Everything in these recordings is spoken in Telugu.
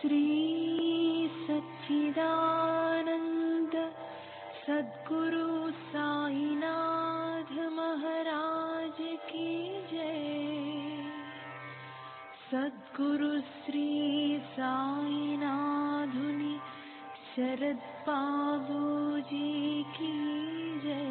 श्री सच्चिदानंद सद्गुरु साईनाथ महाराज की जय। सद्गुरु श्री साईनाथुनि शरद बाबू जी की जय।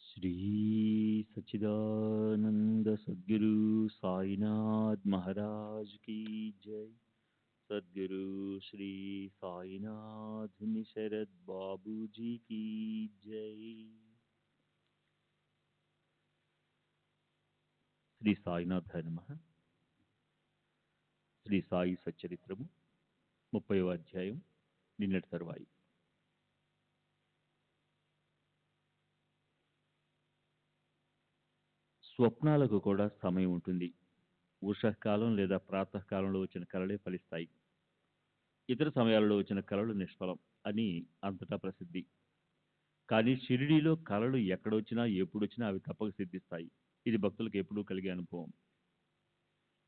श्री सच्चिदानंद सद्गुरु साईनाथ महाराज की जय। सद्गुरु श्री साईनाथ शरद बाबू जी की जय। శ్రీ సాయినాథాయ నమః. శ్రీ సాయి సచ్చరిత్రము 30వ అధ్యాయం నిన్నటి తరువాయి. స్వప్నాలకు కూడా సమయం ఉంటుంది. ఉషఃకాలం లేదా ప్రాతకాలంలో వచ్చిన కలలే ఫలిస్తాయి. ఇతర సమయాలలో వచ్చిన కలలు నిష్ఫలం అని అంతటా ప్రసిద్ధి. కానీ షిరిడీలో కలలు ఎక్కడొచ్చినా ఎప్పుడొచ్చినా అవి తప్పక సిద్ధిస్తాయి. ఇది భక్తులకు ఎప్పుడూ కలిగే అనుభవం.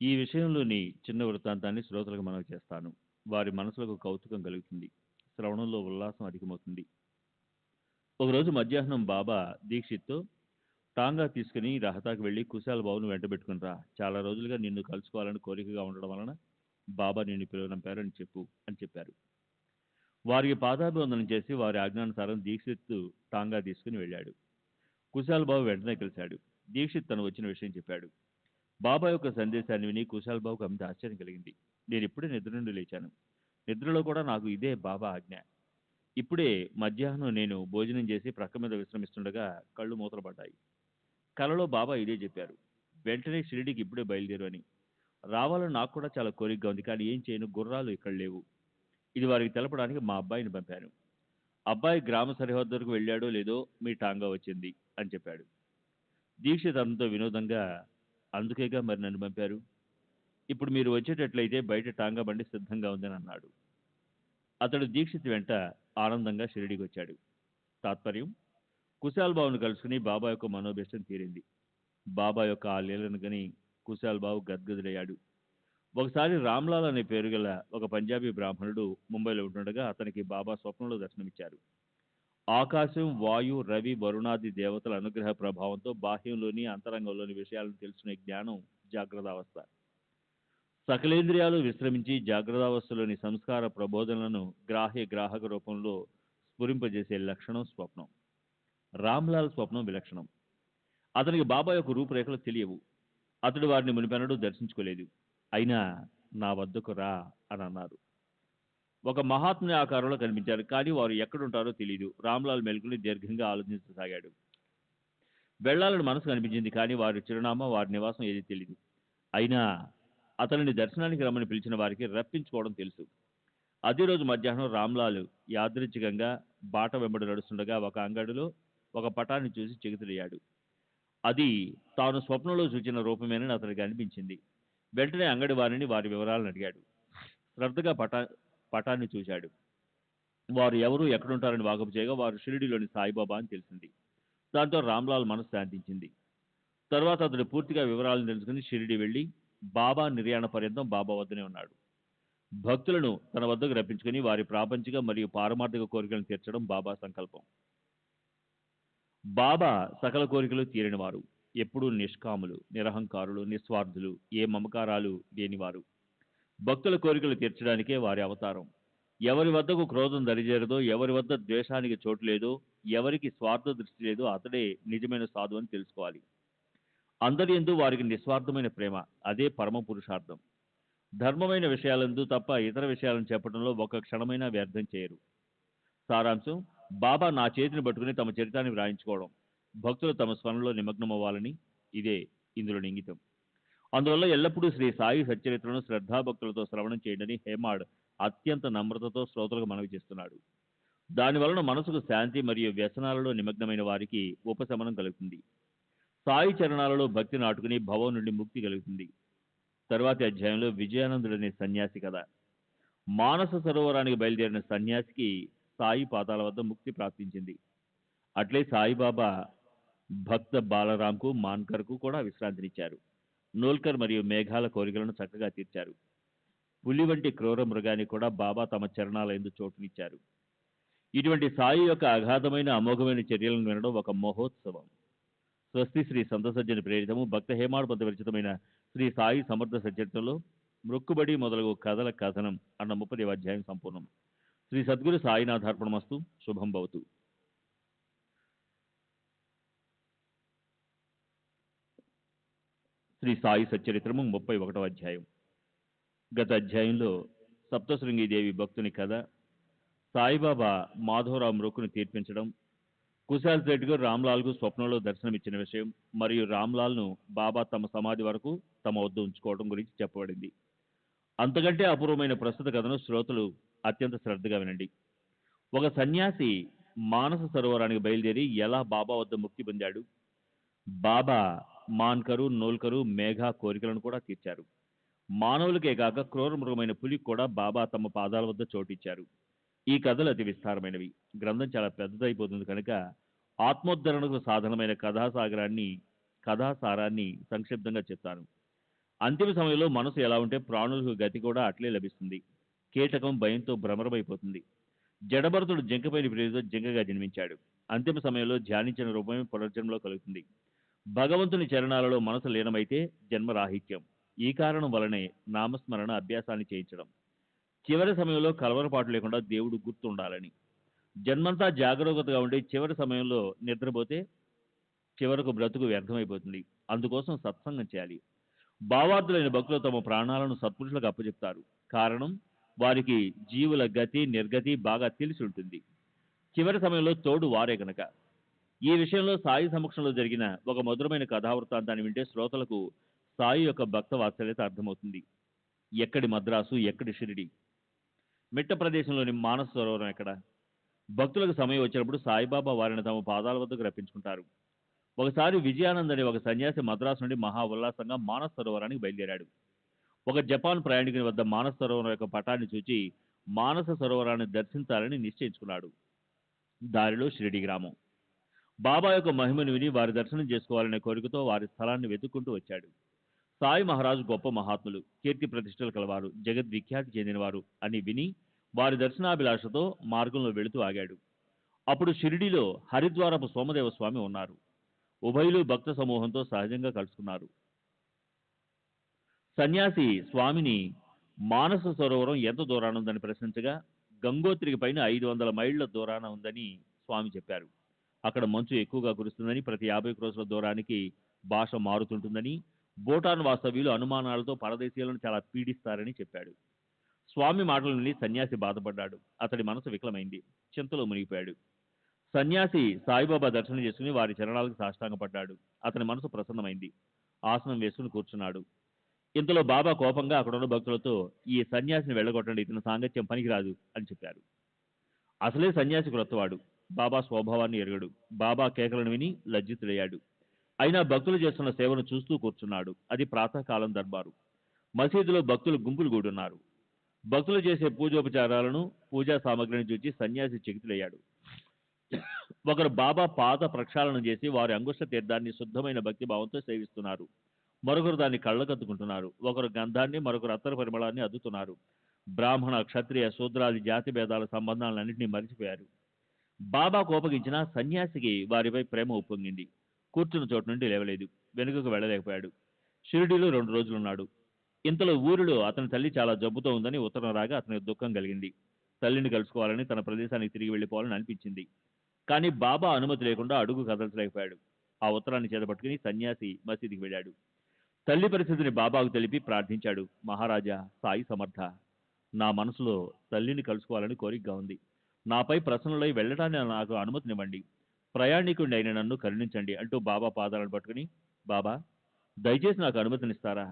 ఈ విషయంలోని చిన్న వృత్తాంతాన్ని శ్రోతలకు మనవి చేస్తాను. వారి మనసులకు కౌతుకం కలుగుతుంది. శ్రవణంలో ఉల్లాసం అధికమవుతుంది. ఒకరోజు మధ్యాహ్నం బాబా దీక్షిత్తో టాంగా తీసుకుని రహతాకు వెళ్లి కుశాల్ బాబును వెంటబెట్టుకుని రా, చాలా రోజులుగా నిన్ను కలుసుకోవాలని కోరికగా ఉండడం వలన బాబా నిన్ను పిలువనంపారు అని చెప్పారు. వారికి పాదాభివందనం చేసి వారి ఆజ్ఞానుసారం దీక్షిత్ టాంగా తీసుకుని వెళ్ళాడు. కుశాల్ బాబు వెంటనే కలిశాడు. దీక్షిత్ తను వచ్చిన విషయం చెప్పాడు. బాబా యొక్క సందేశాన్ని విని కుశాల్ బాబుకు అంత ఆశ్చర్యం కలిగింది. నేను ఇప్పుడే నిద్ర నుండి లేచాను. నిద్రలో కూడా నాకు ఇదే బాబా ఆజ్ఞ. ఇప్పుడే మధ్యాహ్నం నేను భోజనం చేసి ప్రక్క మీద విశ్రమిస్తుండగా కళ్ళు మూతలు పడ్డాయి. కలలో బాబా ఇదే చెప్పారు. వెంటనే షిరిడీకి ఇప్పుడే బయలుదేరు అని. రావాలని నాకు కూడా చాలా కోరికగా ఉంది, కానీ ఏం చేయను, గుర్రాలు ఇక్కడ లేవు. ఇది వారికి తెలపడానికి మా అబ్బాయిని పంపాను. అబ్బాయి గ్రామ సరిహద్దు వరకు వెళ్ళాడో లేదో మీ టాంగా వచ్చింది అని చెప్పాడు. దీక్షిత్ అతనితో వినోదంగా, అందుకేగా మరి నన్ను పంపారు. ఇప్పుడు మీరు వచ్చేటట్లయితే బయట టాంగా బండి సిద్ధంగా ఉందని అన్నాడు. అతడు దీక్షిత్ వెంట ఆనందంగా షిరిడీకి వచ్చాడు. తాత్పర్యం, కుశాల్ బాబును కలుసుకుని బాబా యొక్క మనోభీష్టం తీరింది. బాబా యొక్క ఆ లీలను గని కుశాల్ బాబు గద్గదులయ్యాడు. ఒకసారి రామ్లాల్ అనే పేరు గల ఒక పంజాబీ బ్రాహ్మణుడు ముంబైలో ఉంటుండగా అతనికి బాబా స్వప్నంలో దర్శనమిచ్చారు. ఆకాశం, వాయు, రవి, వరుణాది దేవతల అనుగ్రహ ప్రభావంతో బాహ్యంలోని అంతరంగంలోని విషయాలను తెలుసుకునే జ్ఞానం జాగ్రత్తావస్థ. సకలేంద్రియాలు విశ్రమించి జాగ్రత్తావస్థలోని సంస్కార ప్రబోధనలను గ్రాహక రూపంలో స్ఫురింపజేసే లక్షణం స్వప్నం. రామ్లాల్ స్వప్నం విలక్షణం. అతనికి బాబా యొక్క రూపురేఖలు తెలియవు. అతడు వారిని మునిపెన్నడూ దర్శించుకోలేదు. అయినా నా వద్దకు రా అని అన్నారు. ఒక మహాత్ముని ఆకారంలో కనిపించారు, కానీ వారు ఎక్కడుంటారో తెలియదు. రామ్లాల్ మెలుకుని దీర్ఘంగా ఆలోచించసాగాడు. వెళ్లాలని మనసు కనిపించింది, కానీ వారి చిరునామా, వారి నివాసం ఏది తెలియదు. అయినా అతనిని దర్శనానికి రమ్మని పిలిచిన వారికి రప్పించుకోవడం తెలుసు. అదే రోజు మధ్యాహ్నం రామ్లాల్ యాదృచ్ఛికంగా బాట వెంబడి నడుస్తుండగా ఒక అంగడిలో ఒక పటాన్ని చూసి చెగుతులయ్యాడు. అది తాను స్వప్నంలో చూచిన రూపమేనని అతనికి అనిపించింది. వెంటనే అంగడి వారిని వారి వివరాలను అడిగాడు. శ్రద్ధగా పటాన్ని చూశాడు. వారు ఎవరు, ఎక్కడుంటారని వాకపు చేయగా వారు షిరిడీలోని సాయిబాబా అని తెలిసింది. దాంతో రామ్లాల్ మనసు శాంతించింది. తర్వాత అతడు పూర్తిగా వివరాలను తెలుసుకుని షిరిడీ వెళ్లి బాబా నిర్యాణ పర్యంతం బాబా వద్దనే ఉన్నాడు. భక్తులను తన వద్దకు రప్పించుకుని వారి ప్రాపంచిక మరియు పారమార్థిక కోరికలను తీర్చడం బాబా సంకల్పం. బాబా సకల కోరికలు తీరినవారు, ఎప్పుడూ నిష్కాములు, నిరహంకారులు, నిస్వార్థులు, ఏ మమకారాలు లేనివారు. భక్తుల కోరికలు తీర్చడానికే వారి అవతారం. ఎవరి వద్దకు క్రోధం దరిచేరదో, ఎవరి వద్ద ద్వేషానికి చోటు లేదో, ఎవరికి స్వార్థ దృష్టి లేదో అతడే నిజమైన సాధు అని తెలుసుకోవాలి. అందరి యందు వారికి నిస్వార్థమైన ప్రేమ, అదే పరమ పురుషార్థం. ధర్మమైన విషయాలందు తప్ప ఇతర విషయాలను చెప్పడంలో ఒక క్షణమైనా వ్యర్థం చేయరు. సారాంశం, బాబా నా చేతిని పట్టుకుని తమ చరితాన్ని వ్రాయించుకోవడం, భక్తులు తమ స్మరణలో నిమగ్నమవ్వాలని ఇదే ఇందులోని ఇంగితం. అందువల్ల ఎల్లప్పుడూ శ్రీ సాయి సచ్చరిత్రను శ్రద్ధాభక్తులతో శ్రవణం చేయడని హేమాడ్ అత్యంత నమ్రతతో శ్రోతలకు మనవి చేస్తున్నాడు. దానివలన మనసుకు శాంతి మరియు వ్యసనాలలో నిమగ్నమైన వారికి ఉపశమనం కలుగుతుంది. సాయి చరణాలలో భక్తి నాటుకుని భవం నుండి ముక్తి కలుగుతుంది. తరువాతి అధ్యాయంలో విజయానందుడనే సన్యాసి కథ. మానస సరోవరానికి బయలుదేరిన సన్యాసికి సాయి పాదాల వద్ద ముక్తి ప్రాప్తించింది. అట్లే సాయిబాబా భక్త బాలరాంకు, మాన్కర్కు కూడా విశ్రాంతినిచ్చారు. నోల్కర్ మరియు మేఘాల కోరికలను చక్కగా తీర్చారు. పులి వంటి క్రూర మృగానికి కూడా బాబా తమ చరణాల యందు చోటునిచ్చారు. ఇటువంటి సాయి యొక్క అగాధమైన అమోఘమైన చర్యలను వినడం ఒక మహోత్సవం. స్వస్తి శ్రీ సంతసజ్జని ప్రేరితము భక్త హేమాడ్ పద విరచితమైన శ్రీ సాయి సమర్థ సచరిత్రలో మృక్కుబడి మొదలగు కథల కథనం అన్న 30వ అధ్యాయం సంపూర్ణం. శ్రీ సద్గురు సాయినాథార్పణమస్తు. శుభం భవతు. శ్రీ సాయి సచ్చరిత్రము 31వ అధ్యాయం. గత అధ్యాయంలో సప్తశృంగీదేవి భక్తుని కథ, సాయిబాబా మాధవరావు మృక్కును తీర్పించడం, కుశాల్ సేఠ్కు రామ్లాల్కు స్వప్నంలో దర్శనమిచ్చిన విషయం మరియు రామ్లాల్ను బాబా తమ సమాధి వరకు తమ వద్ద ఉంచుకోవడం గురించి చెప్పబడింది. అంతకంటే అపూర్వమైన ప్రస్తుత కథను శ్రోతలు అత్యంత శ్రద్ధగా వినండి. ఒక సన్యాసి మానస సరోవరానికి బయలుదేరి ఎలా బాబా వద్ద ముక్తి పొందాడు. బాబా మాన్కరు, నోల్కరు, మేఘా కోరికలను కూడా తీర్చారు. మానవులకే కాక క్రూర మృగమైన పులికి కూడా బాబా తమ పాదాల వద్ద చోటిచ్చారు. ఈ కథలు అతి విస్తారమైనవి. గ్రంథం చాలా పెద్దదైపోతుంది కనుక ఆత్మోద్ధరణకు సాధనమైన కథాసారాన్ని సంక్షిప్తంగా చెప్తాను. అంతిమ సమయంలో మనసు ఎలా ఉంటే ప్రాణులకు గతి కూడా అట్లే లభిస్తుంది. కీటకం భయంతో భ్రమరమైపోతుంది. జడభరతుడు జింకపైన ప్రేరితో జింకగా జన్మించాడు. అంతిమ సమయంలో ధ్యానించిన రూపమే పునర్జన్మలో కలుగుతుంది. భగవంతుని చరణాలలో మనసు లీనమైతే జన్మరాహిత్యం. ఈ కారణం వలనే నామస్మరణ అభ్యాసాన్ని చేయించడం. చివరి సమయంలో కలవరపాటు లేకుండా దేవుడు గుర్తుండాలని. జన్మంతా జాగరూకతగా ఉండి చివరి సమయంలో నిద్రపోతే చివరకు బ్రతుకు వ్యర్థమైపోతుంది. అందుకోసం సత్సంగం చేయాలి. భావార్థులైన భక్తులు తమ ప్రాణాలను సత్పురుషులకు అప్పచెప్తారు. కారణం, వారికి జీవుల గతి నిర్గతి బాగా తెలిసి ఉంటుంది. చివరి సమయంలో తోడు వారే గనక. ఈ విషయంలో సాయి సమక్షంలో జరిగిన ఒక మధురమైన కథావృత్తాంతాన్ని వింటే శ్రోతలకు సాయి యొక్క భక్త వాత్సల్యత అర్థమవుతుంది. ఎక్కడి మద్రాసు, ఎక్కడి షిరిడి, మిట్ట ప్రదేశంలోని మానస సరోవరం ఎక్కడ? భక్తులకు సమయం వచ్చినప్పుడు సాయిబాబా వారిని తమ పాదాల వద్దకు రప్పించుకుంటారు. ఒకసారి విజయానంద్ అనే ఒక సన్యాసి మద్రాసు నుండి మహా ఉల్లాసంగా మానస సరోవరానికి బయలుదేరాడు. ఒక జపాన్ ప్రయాణికుని వద్ద మానస సరోవరం యొక్క పటాన్ని చూచి మానస సరోవరాన్ని దర్శించాలని నిశ్చయించుకున్నాడు. దారిలో షిరిడి గ్రామం. బాబా యొక్క మహిమను విని వారి దర్శనం చేసుకోవాలనే కోరికతో వారి స్థలాన్ని వెతుక్కుంటూ వచ్చాడు. సాయి మహారాజు గొప్ప మహాత్ములు, కీర్తి ప్రతిష్టలు కలవారు, జగద్విఖ్యాతి చెందినవారు అని విని వారి దర్శనాభిలాషతో మార్గంలో వెళుతూ ఆగాడు. అప్పుడు షిరిడిలో హరిద్వారపు సోమదేవ స్వామి ఉన్నారు. ఉభయులు భక్త సమూహంతో సహజంగా కలుసుకున్నారు. సన్యాసి స్వామిని మానస సరోవరం ఎంత దూరాన ఉందని ప్రశ్నించగా, గంగోత్రికి పైన 500 మైళ్ళ దూరాన ఉందని స్వామి చెప్పారు. అక్కడ మంచు ఎక్కువగా కురుస్తుందని, ప్రతి 50 క్రోసుల దూరానికి భాష మారుతుంటుందని, భూటాన్ వాస్తవ్యులు అనుమానాలతో పరదేశీయులను చాలా పీడిస్తారని చెప్పాడు. స్వామి మాటలు విని సన్యాసి బాధపడ్డాడు. అతడి మనసు వికలమైంది. చింతలో మునిగిపోయాడు. సన్యాసి సాయిబాబా దర్శనం చేసుకుని వారి చరణాలకు సాష్టాంగపడ్డాడు. అతని మనసు ప్రసన్నమైంది. ఆసనం వేసుకుని కూర్చున్నాడు. ఇంతలో బాబా కోపంగా అక్కడున్న భక్తులతో, ఈ సన్యాసిని వెళ్ళగొట్టండి, ఇతని సాంగత్యం పనికిరాదు అని చెప్పారు. అసలే సన్యాసి క్రొత్తవాడు, బాబా స్వభావాన్ని ఎరగడు. బాబా కేకలను విని లజ్జితుడయ్యాడు. అయినా భక్తులు చేస్తున్న సేవను చూస్తూ కూర్చున్నాడు. అది ప్రాతకాలం దర్బారు. మసీదులో భక్తులు గుంపులు కూడున్నారు. భక్తులు చేసే పూజోపచారాలను, పూజా సామగ్రిని చూచి సన్యాసి చకితులయ్యాడు. ఒకరు బాబా పాద ప్రక్షాళనం చేసి వారి అంగుష్ట తీర్థాన్ని శుద్ధమైన భక్తి భావంతో సేవిస్తున్నారు. మరొకరు దాన్ని కళ్ళకద్దుకుంటున్నారు. ఒకరు గంధాన్ని, మరొకరు అత్తర పరిమళాన్ని అద్దుతున్నారు. బ్రాహ్మణ, క్షత్రియ, శూద్రాది జాతి భేదాల సంబంధాలన్నింటినీ మరిచిపోయారు. బాబా కోపగించిన సన్యాసికి వారిపై ప్రేమ ఉప్పొంగింది. కూర్చున్న చోటు నుండి లేవలేదు. వెనుకకు వెళ్ళలేకపోయాడు. షిరిడీలో 2 రోజులున్నాడు. ఇంతలో ఊరిలో అతని తల్లి చాలా జబ్బుతో ఉందని ఉత్తరం రాగా అతనికి దుఃఖం కలిగింది. తల్లిని కలుసుకోవాలని, తన ప్రదేశానికి తిరిగి వెళ్ళిపోవాలని అనిపించింది. కానీ బాబా అనుమతి లేకుండా అడుగు కదల్చలేకపోయాడు. ఆ ఉత్తరాన్ని చేతపట్టుకుని సన్యాసి మసీదుకి వెళ్ళాడు. తల్లి పరిస్థితిని బాబాకు తెలిపి ప్రార్థించాడు. మహారాజా, సాయి సమర్థ, నా మనసులో తల్లిని కలుసుకోవాలని కోరికగా ఉంది. నాపై ప్రసన్నులై వెళ్ళటాన్ని నాకు అనుమతినివ్వండి. ప్రయాణికుడిని అయిన నన్ను కరుణించండి అంటూ బాబా పాదాలను పట్టుకుని, బాబా, దయచేసి నాకు అనుమతినిస్తారా?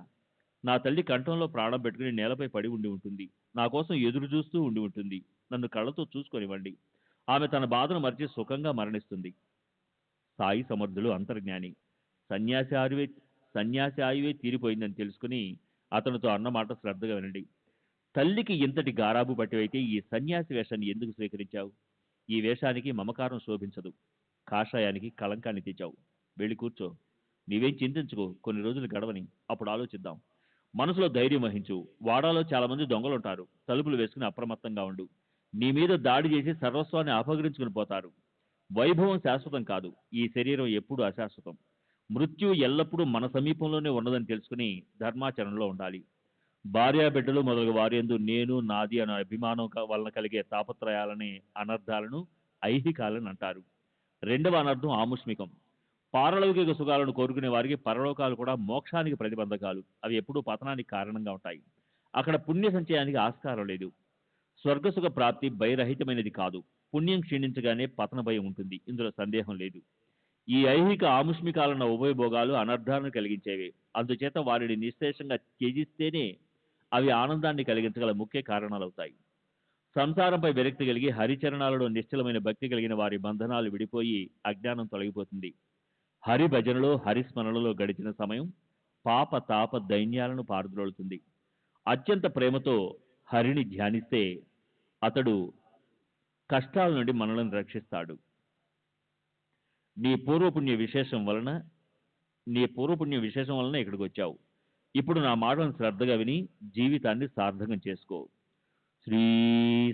నా తల్లి కంఠంలో ప్రాణం పెట్టుకుని నేలపై పడి ఉండి ఉంటుంది. నా కోసం ఎదురు చూస్తూ ఉండి ఉంటుంది. నన్ను కళ్ళతో చూసుకొనివ్వండి. ఆమె తన బాధను మరిచి సుఖంగా మరణిస్తుంది. సాయి సమర్థులు అంతర్జ్ఞాని. సన్యాసి ఆయువే తీరిపోయిందని తెలుసుకుని అతనితో అన్నమాట శ్రద్ధగా వినండి. తల్లికి ఇంతటి గారాబు పట్టివైతే ఈ సన్యాసి వేషాన్ని ఎందుకు స్వీకరించావు? ఈ వేషానికి మమకారం శోభించదు. కాషాయానికి కళంకాన్ని తెచ్చావు. వెళ్ళి కూర్చో. నీవేం చింతించుకో. కొన్ని రోజులు గడవని, అప్పుడు ఆలోచిద్దాం. మనసులో ధైర్యం వహించు. వాడాలో చాలా మంది దొంగలుంటారు. తలుపులు వేసుకుని అప్రమత్తంగా ఉండు. నీ మీద దాడి చేసి సర్వస్వాన్ని అపహరించుకుని పోతారు. వైభవం శాశ్వతం కాదు. ఈ శరీరం ఎప్పుడూ అశాశ్వతం. మృత్యు ఎల్లప్పుడూ మన సమీపంలోనే ఉన్నదని తెలుసుకుని ధర్మాచరణలో ఉండాలి. భార్యాబిడ్డలు మొదలగు వారియందు నేను, నాది అనే అభిమానం వలన కలిగే తాపత్రయాలని, అనర్థాలను ఐహికాలని అంటారు. 2వ అనర్థం ఆముష్మికం. పారలౌకిక సుఖాలను కోరుకునే వారికి పరలోకాలు కూడా మోక్షానికి ప్రతిబంధకాలు. అవి ఎప్పుడూ పతనానికి కారణంగా ఉంటాయి. అక్కడ పుణ్య సంచయానికి ఆస్కారం లేదు. స్వర్గసుఖ ప్రాప్తి భయరహితమైనది కాదు. పుణ్యం క్షీణించగానే పతన భయం ఉంటుంది. ఇందులో సందేహం లేదు. ఈ ఐహిక ఆముష్మికాలన్న ఉభయభోగాలు అనర్థాలను కలిగించేవే. అందుచేత వారిని నిశ్శేషంగా త్యజిస్తేనే అవి ఆనందాన్ని కలిగించగల ముఖ్య కారణాలవుతాయి. సంసారంపై విరక్తి కలిగి హరిచరణాలలో నిశ్చలమైన భక్తి కలిగిన వారి బంధనాలు విడిపోయి అజ్ఞానం తొలగిపోతుంది. హరి భజనలో, హరిస్మరణలో గడిచిన సమయం పాప తాప దైన్యాలను పారద్రోలుతుంది. అత్యంత ప్రేమతో హరిని ధ్యానిస్తే అతడు కష్టాల నుండి మనల్ని రక్షిస్తాడు. నీ పూర్వపుణ్య విశేషం వలన ఇక్కడికి వచ్చావు. ఇప్పుడు నా మాటలను శ్రద్ధగా విని జీవితాన్ని సార్థకం చేసుకో. శ్రీ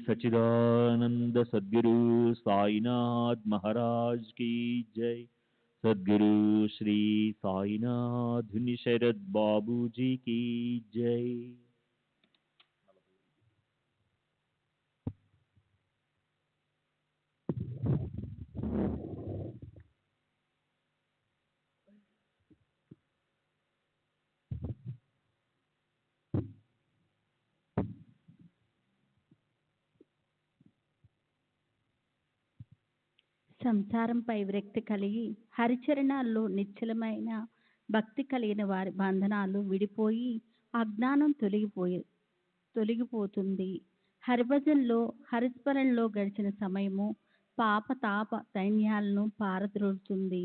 సచ్చిదానంద సద్గురు సాయినాథ్ మహారాజ్ కీ జై. సద్గురు శ్రీ సాయినాథ్ శరద్ బాబూజీ కీ జై. సంసారంపై విరక్తి కలిగి హరిచరణాల్లో నిశ్చలమైన భక్తి కలిగిన వారి బంధనాలు విడిపోయి అజ్ఞానం తొలగిపోతుంది. హరిస్మరణలో గడిచిన సమయము పాప తాప సైన్యాలను పారద్రోలుతుంది.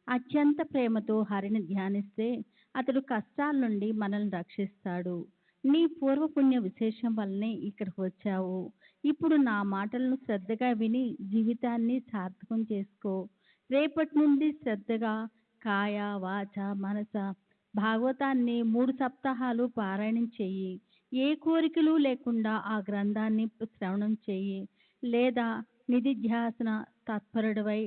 అత్యంత ప్రేమతో హరిని ధ్యానిస్తే అతడు కష్టాల నుండి మనల్ని రక్షిస్తాడు. నీ పూర్వపుణ్య విశేషం వల్లనే ఇక్కడికి వచ్చావు. ఇప్పుడు నా మాటలను శ్రద్ధగా విని జీవితాన్ని సార్థకం చేసుకో. రేపటి నుండి శ్రద్ధగా కాయ వాచ మనస భాగవతాన్ని 3 సప్తాహాలు పారాయణం చెయ్యి. ఏ కోరికలు లేకుండా ఆ గ్రంథాన్ని శ్రవణం చెయ్యి. లేదా నిధిధ్యాసన తత్పరుడవై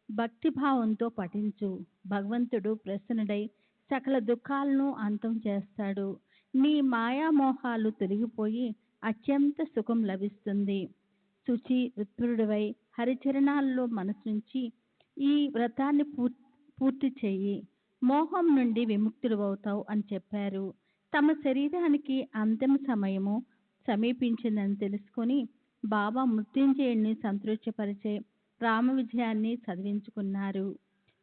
భక్తిభావంతో పఠించు. భగవంతుడు ప్రసన్నుడై సకల దుఃఖాలను అంతం చేస్తాడు. నీ మాయామోహాలు తొలగిపోయి అత్యంత సుఖం లభిస్తుంది. శుచి ఋత్విరుడివై హరిచరణాల్లో మనసుంచి ఈ వ్రతాన్ని పూర్తి చెయ్యి. మోహం నుండి విముక్తుడవుతావు అని చెప్పారు. తమ శరీరానికి అంతిమ సమయము సమీపించిందని తెలుసుకొని బాబా మృత్యుంజయుడిని సంతృప్తిపరిచే రామ విజయాన్ని చదివించుకున్నారు.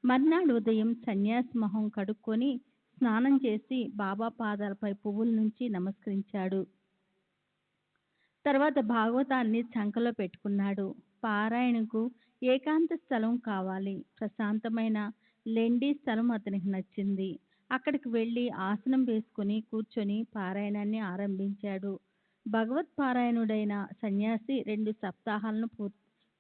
మర్నాడు ఉదయం సన్యాసి మొహం కడుక్కొని స్నానం చేసి బాబా పాదాలపై పువ్వుల నుంచి నమస్కరించాడు. తర్వాత భాగవతాన్ని చంకలో పెట్టుకున్నాడు. పారాయణకు ఏకాంత స్థలం కావాలి. ప్రశాంతమైన లెండి స్థలం అతనికి నచ్చింది. అక్కడికి వెళ్ళి ఆసనం వేసుకుని కూర్చొని పారాయణాన్ని ఆరంభించాడు. భగవత్పారాయణుడైన సన్యాసి 2 సప్తాహాలను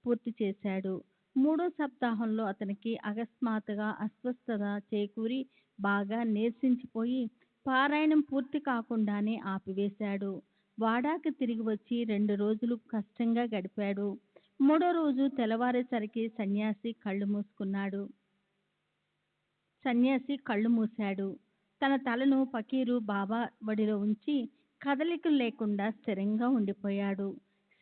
పూర్తి చేశాడు. 3వ సప్తాహంలో అతనికి అకస్మాత్తుగా అస్వస్థత చేకూరి బాగా నీరసించిపోయి పారాయణం పూర్తి కాకుండానే ఆపివేశాడు. వాడాకి తిరిగి వచ్చి 2 రోజులు కష్టంగా గడిపాడు. 3వ రోజు తెల్లవారేసరికి సన్యాసి కళ్ళు మూశాడు. తన తలను పకీరు బాబా వడిలో ఉంచి కదలికలు లేకుండా స్థిరంగా ఉండిపోయాడు.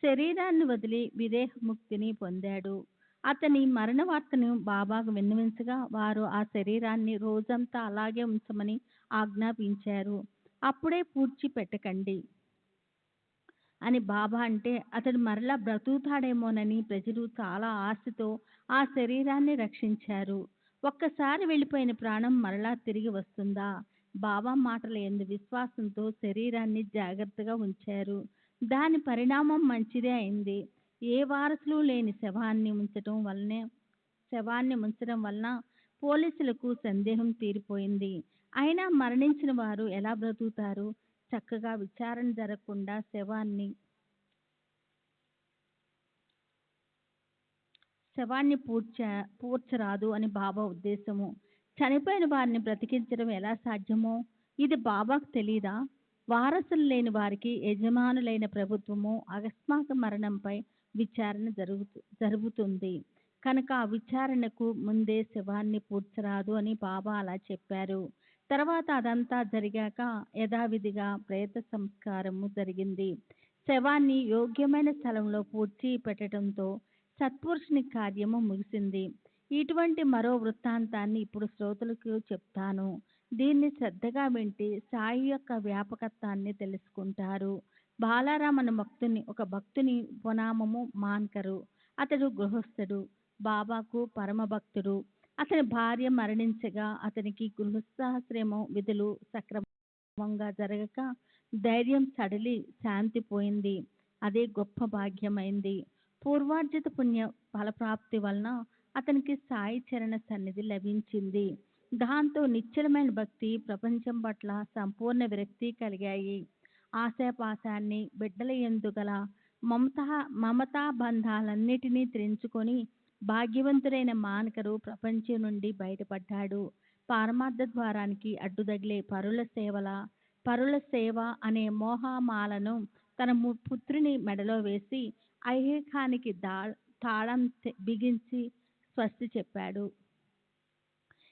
శరీరాన్ని వదిలి విదేహముక్తిని పొందాడు. అతని మరణ వార్తను బాబాకు విన్నవించగా వారు ఆ శరీరాన్ని రోజంతా అలాగే ఉంచమని ఆజ్ఞాపించారు. అప్పుడే పూడ్చి పెట్టకండి అని బాబా అంటే అతడు మరలా బ్రతుకుతాడేమోనని ప్రజలు చాలా ఆశతో ఆ శరీరాన్ని రక్షించారు. ఒక్కసారి వెళ్ళిపోయిన ప్రాణం మరలా తిరిగి వస్తుందా? బాబా మాటల యందు విశ్వాసంతో శరీరాన్ని జాగ్రత్తగా ఉంచారు. దాని పరిణామం మంచిదే అయింది. ఏ వారసులు లేని శవాన్ని ఉంచడం వలన పోలీసులకు సందేహం తీరిపోయింది. అయినా మరణించిన వారు ఎలా బ్రతుకుతారు? చక్కగా విచారణ జరగకుండా శవాన్ని పూడ్చరాదు అని బాబా ఉద్దేశము. చనిపోయిన వారిని బ్రతికించడం ఎలా సాధ్యమో ఇది బాబాకు తెలీదా? వారసులు లేని వారికి యజమానులైన ప్రభుత్వము అకస్మాత్ మరణంపై విచారణ జరుగుతుంది కనుక ఆ విచారణకు ముందే శవాన్ని పూడ్చరాదు అని బాబా అలా చెప్పారు. తర్వాత అదంతా జరిగాక యథావిధిగా ప్రేత సంస్కారము జరిగింది. శవాన్ని యోగ్యమైన స్థలంలో పూడ్చి పెట్టడంతో సత్పురుషుని కార్యము ముగిసింది. ఇటువంటి మరో వృత్తాంతాన్ని ఇప్పుడు శ్రోతలకు చెప్తాను. దీన్ని శ్రద్ధగా వింటే సాయి యొక్క వ్యాపకత్వాన్ని తెలుసుకుంటారు. బాలారాం అనే ఒక భక్తుని ఉపనామము మాన్కరు. అతడు గృహస్థుడు, బాబాకు పరమ భక్తుడు. అతని భార్య మరణించగా అతనికి గృహస్థాశ్రమం విధులు సక్రమంగా జరగక ధైర్యం సడలి శాంతి పోయింది. అదే గొప్ప భాగ్యమైంది. పూర్వార్జిత పుణ్య ఫలప్రాప్తి వలన అతనికి సాయి చరణ సన్నిధి లభించింది. దాంతో నిశ్చలమైన భక్తి, ప్రపంచం పట్ల సంపూర్ణ విరక్తి కలిగాయి. ఆశాపాశాన్ని, బిడ్డల యందు గల మమతా బంధాలన్నిటినీ తెంచుకొని భాగ్యవంతుడైన మానకరు ప్రపంచం నుండి బయటపడ్డాడు. పారమార్థ ద్వారానికి అడ్డుదగిలే పరుల సేవ అనే మోహమాలను తన పుత్రుని మెడలో వేసి ఐహికానికి తాళం బిగించి స్వస్తి చెప్పాడు.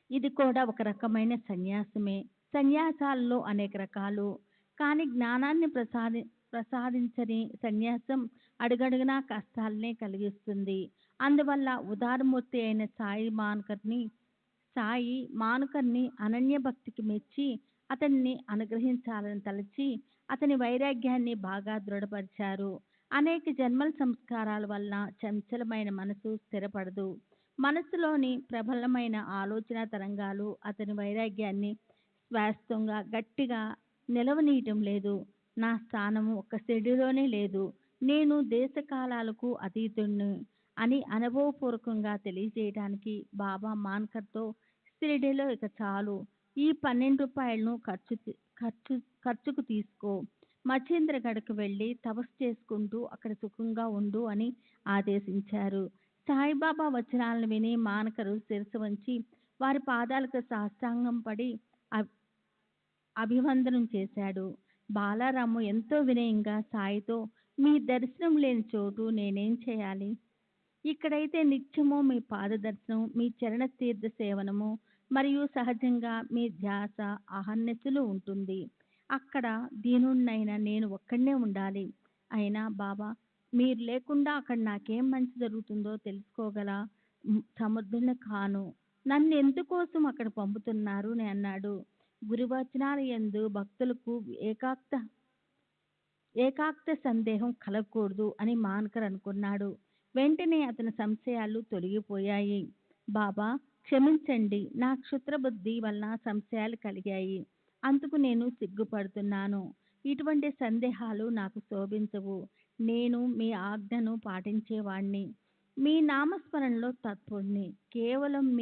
ఇది కూడా ఒక రకమైన సన్యాసమే. సన్యాసాలలో అనేక రకాలు. కానీ జ్ఞానాన్ని ప్రసాదించని సన్యాసం అడుగడుగునా కష్టాలనే కలిగిస్తుంది. అందువల్ల ఉదారమూర్తి అయిన సాయి మానుకర్ని అనన్య భక్తికి మెచ్చి అతన్ని అనుగ్రహించాలని తలచి అతని వైరాగ్యాన్ని బాగా దృఢపరిచారు. అనేక జన్మల సంస్కారాల వలన చంచలమైన మనసు స్థిరపడదు. మనసులోని ప్రబలమైన ఆలోచన తరంగాలు అతని వైరాగ్యాన్ని శాశ్వతంగా గట్టిగా నిలవనీయటం లేదు. నా స్థానము ఒక్క షిరిడీలోనే లేదు. నేను దేశకాలాలకు అతీతుణ్ణి అని అనుభవపూర్వకంగా తెలియజేయడానికి బాబా మాన్కర్తో షిరిడీలో ఇక చాలు. ఈ 12 రూపాయలను ఖర్చుకు తీసుకో. మచేంద్రగఢ్కు వెళ్ళి తపస్సు చేసుకుంటూ అక్కడ సుఖంగా ఉండు అని ఆదేశించారు. సాయిబాబా వచనాలను విని మానకరు శిరస్సు వంచి వారి పాదాలకు సాష్టాంగం పడి అభి- అభివందనం చేశాడు. బాలారాము ఎంతో వినయంగా సాయితో, మీ దర్శనం లేని చోటు నేనేం చేయాలి? ఇక్కడైతే నిత్యము మీ పాద దర్శనం, మీ చరణ తీర్థ సేవనము మరియు సహజంగా మీ ధ్యాస అహర్నిశలు ఉంటుంది. అక్కడ దీనుణ్ణైనా నేను ఒక్కడనే ఉండాలి. అయినా బాబా, మీరు లేకుండా అక్కడ నాకేం మంచి జరుగుతుందో తెలుసుకోగల సమర్థుని కాను. నన్ను ఎందుకోసం అక్కడ పంపుతున్నారు అని అన్నాడు. గురువచనాల యందు భక్తులకు ఏకాక్త సందేహం కలగకూడదు అని మాన్కర్ అనుకున్నాడు. వెంటనే అతని సంశయాలు తొలగిపోయాయి. బాబా, క్షమించండి, నా క్షుద్రబుద్ధి వలన సంశయాలు కలిగాయి. అందుకు నేను సిగ్గుపడుతున్నాను. ఇటువంటి సందేహాలు నాకు శోభించవు. నేను మీ ఆజ్ఞను పాటించేవాణ్ణి. మీ నామస్మరణలో తత్పుణ్ణి. కేవలం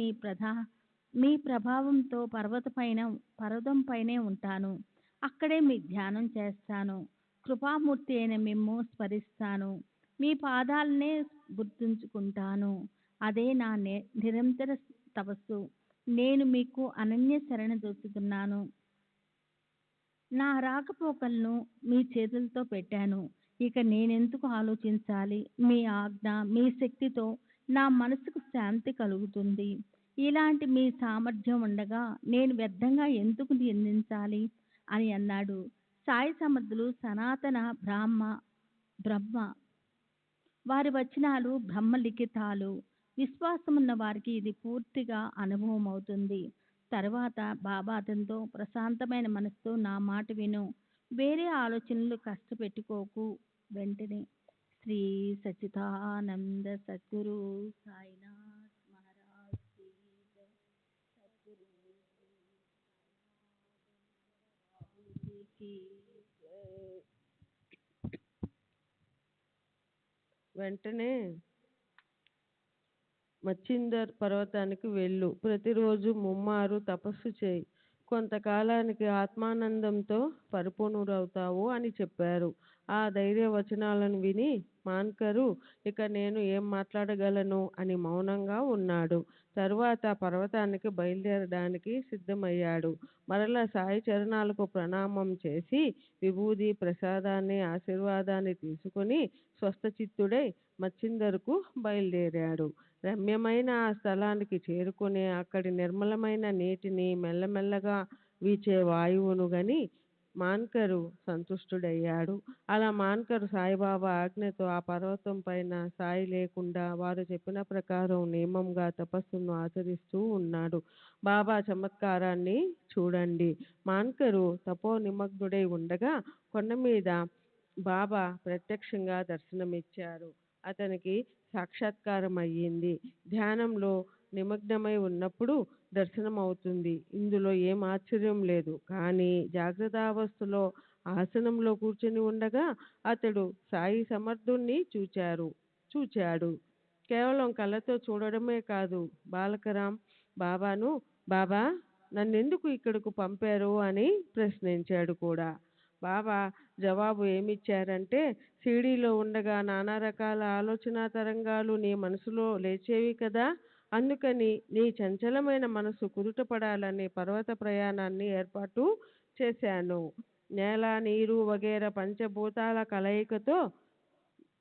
మీ ప్రభావంతో పర్వతంపైనే ఉంటాను. అక్కడే మీ ధ్యానం చేస్తాను. కృపామూర్తి అయిన మిమ్ము స్మరిస్తాను. మీ పాదాలనే గుర్తుంచుకుంటాను. అదే నా నిరంతర తపస్సు. నేను మీకు అనన్య శరణ దొరుకుతున్నాను. నా రాకపోకలను మీ చేతులతో పెట్టాను. ఇక నేనెందుకు ఆలోచించాలి? మీ ఆజ్ఞ, మీ శక్తితో నా మనసుకు శాంతి కలుగుతుంది. ఇలాంటి మీ సామర్థ్యం ఉండగా నేను వ్యర్థంగా ఎందుకు నిందించాలి అని అన్నాడు. సాయి సమర్థులు సనాతన బ్రహ్మ, వారి వచనాలు బ్రహ్మలిఖితాలు. విశ్వాసమున్న వారికి ఇది పూర్తిగా అనుభవం అవుతుంది. తర్వాత బాబా అతనితో, ప్రశాంతమైన మనసుతో నా మాట విను, వేరే ఆలోచనలు కష్టపెట్టుకోకు. వెంటనే శ్రీ సచ్చిదానంద సద్గురు సాయినాథ్ మహారాజ్ కీ జై. సద్గురు కీ జై. వెంటనే మచ్చిందర్ పర్వతానికి వెళ్ళు. ప్రతిరోజు ముమ్మారు తపస్సు చేయి. కొంతకాలానికి ఆత్మానందంతో పరిపూర్ణుడవుతావు అని చెప్పారు. ఆ ధైర్య వచనాలను విని మాన్కరు, ఇక నేను ఏం మాట్లాడగలను అని మౌనంగా ఉన్నాడు. తరువాత పర్వతానికి బయలుదేరడానికి సిద్ధమయ్యాడు. మరలా సాయి చరణాలకు ప్రణామం చేసి విభూది ప్రసాదాన్ని, ఆశీర్వాదాన్ని తీసుకుని స్వస్థచిత్తుడై మచ్చిందర్కు బయలుదేరాడు. రమ్యమైన ఆ స్థలానికి చేరుకుని అక్కడి నిర్మలమైన నీటిని, మెల్లమెల్లగా వీచే వాయువును గని మాన్కరు సంతుష్టుడయ్యాడు. అలా మాన్కరు సాయిబాబా ఆజ్ఞతో ఆ పర్వతం పైన సాయి లేకుండా వారు చెప్పిన ప్రకారం నియమంగా తపస్సును ఆచరిస్తూ ఉన్నాడు. బాబా చమత్కారాన్ని చూడండి. మాన్కరు తపో నిమగ్నుడై ఉండగా కొండ మీద బాబా ప్రత్యక్షంగా దర్శనమిచ్చారు. అతనికి సాక్షాత్కారం అయ్యింది. ధ్యానంలో నిమగ్నమై ఉన్నప్పుడు దర్శనం అవుతుంది. ఇందులో ఏం ఆశ్చర్యం లేదు. కానీ జాగ్రత్తావస్థలో ఆసనంలో కూర్చొని ఉండగా అతడు సాయి సమర్థుణ్ణి చూచాడు. కేవలం కళ్ళతో చూడడమే కాదు, బాలకరాం బాబాను, బాబా నన్నెందుకు ఇక్కడకు పంపారు అని ప్రశ్నించాడు కూడా. బాబా జవాబు ఏమిచ్చారంటే, షిరిడీలో ఉండగా నానా రకాల ఆలోచన తరంగాలు నీ మనసులో లేచేవి కదా, అందుకని నీ చంచలమైన మనసు కుదుటపడాలని పర్వత ప్రయాణాన్ని ఏర్పాటు చేశాను. నేల, నీరు వగైరా పంచభూతాల కలయికతో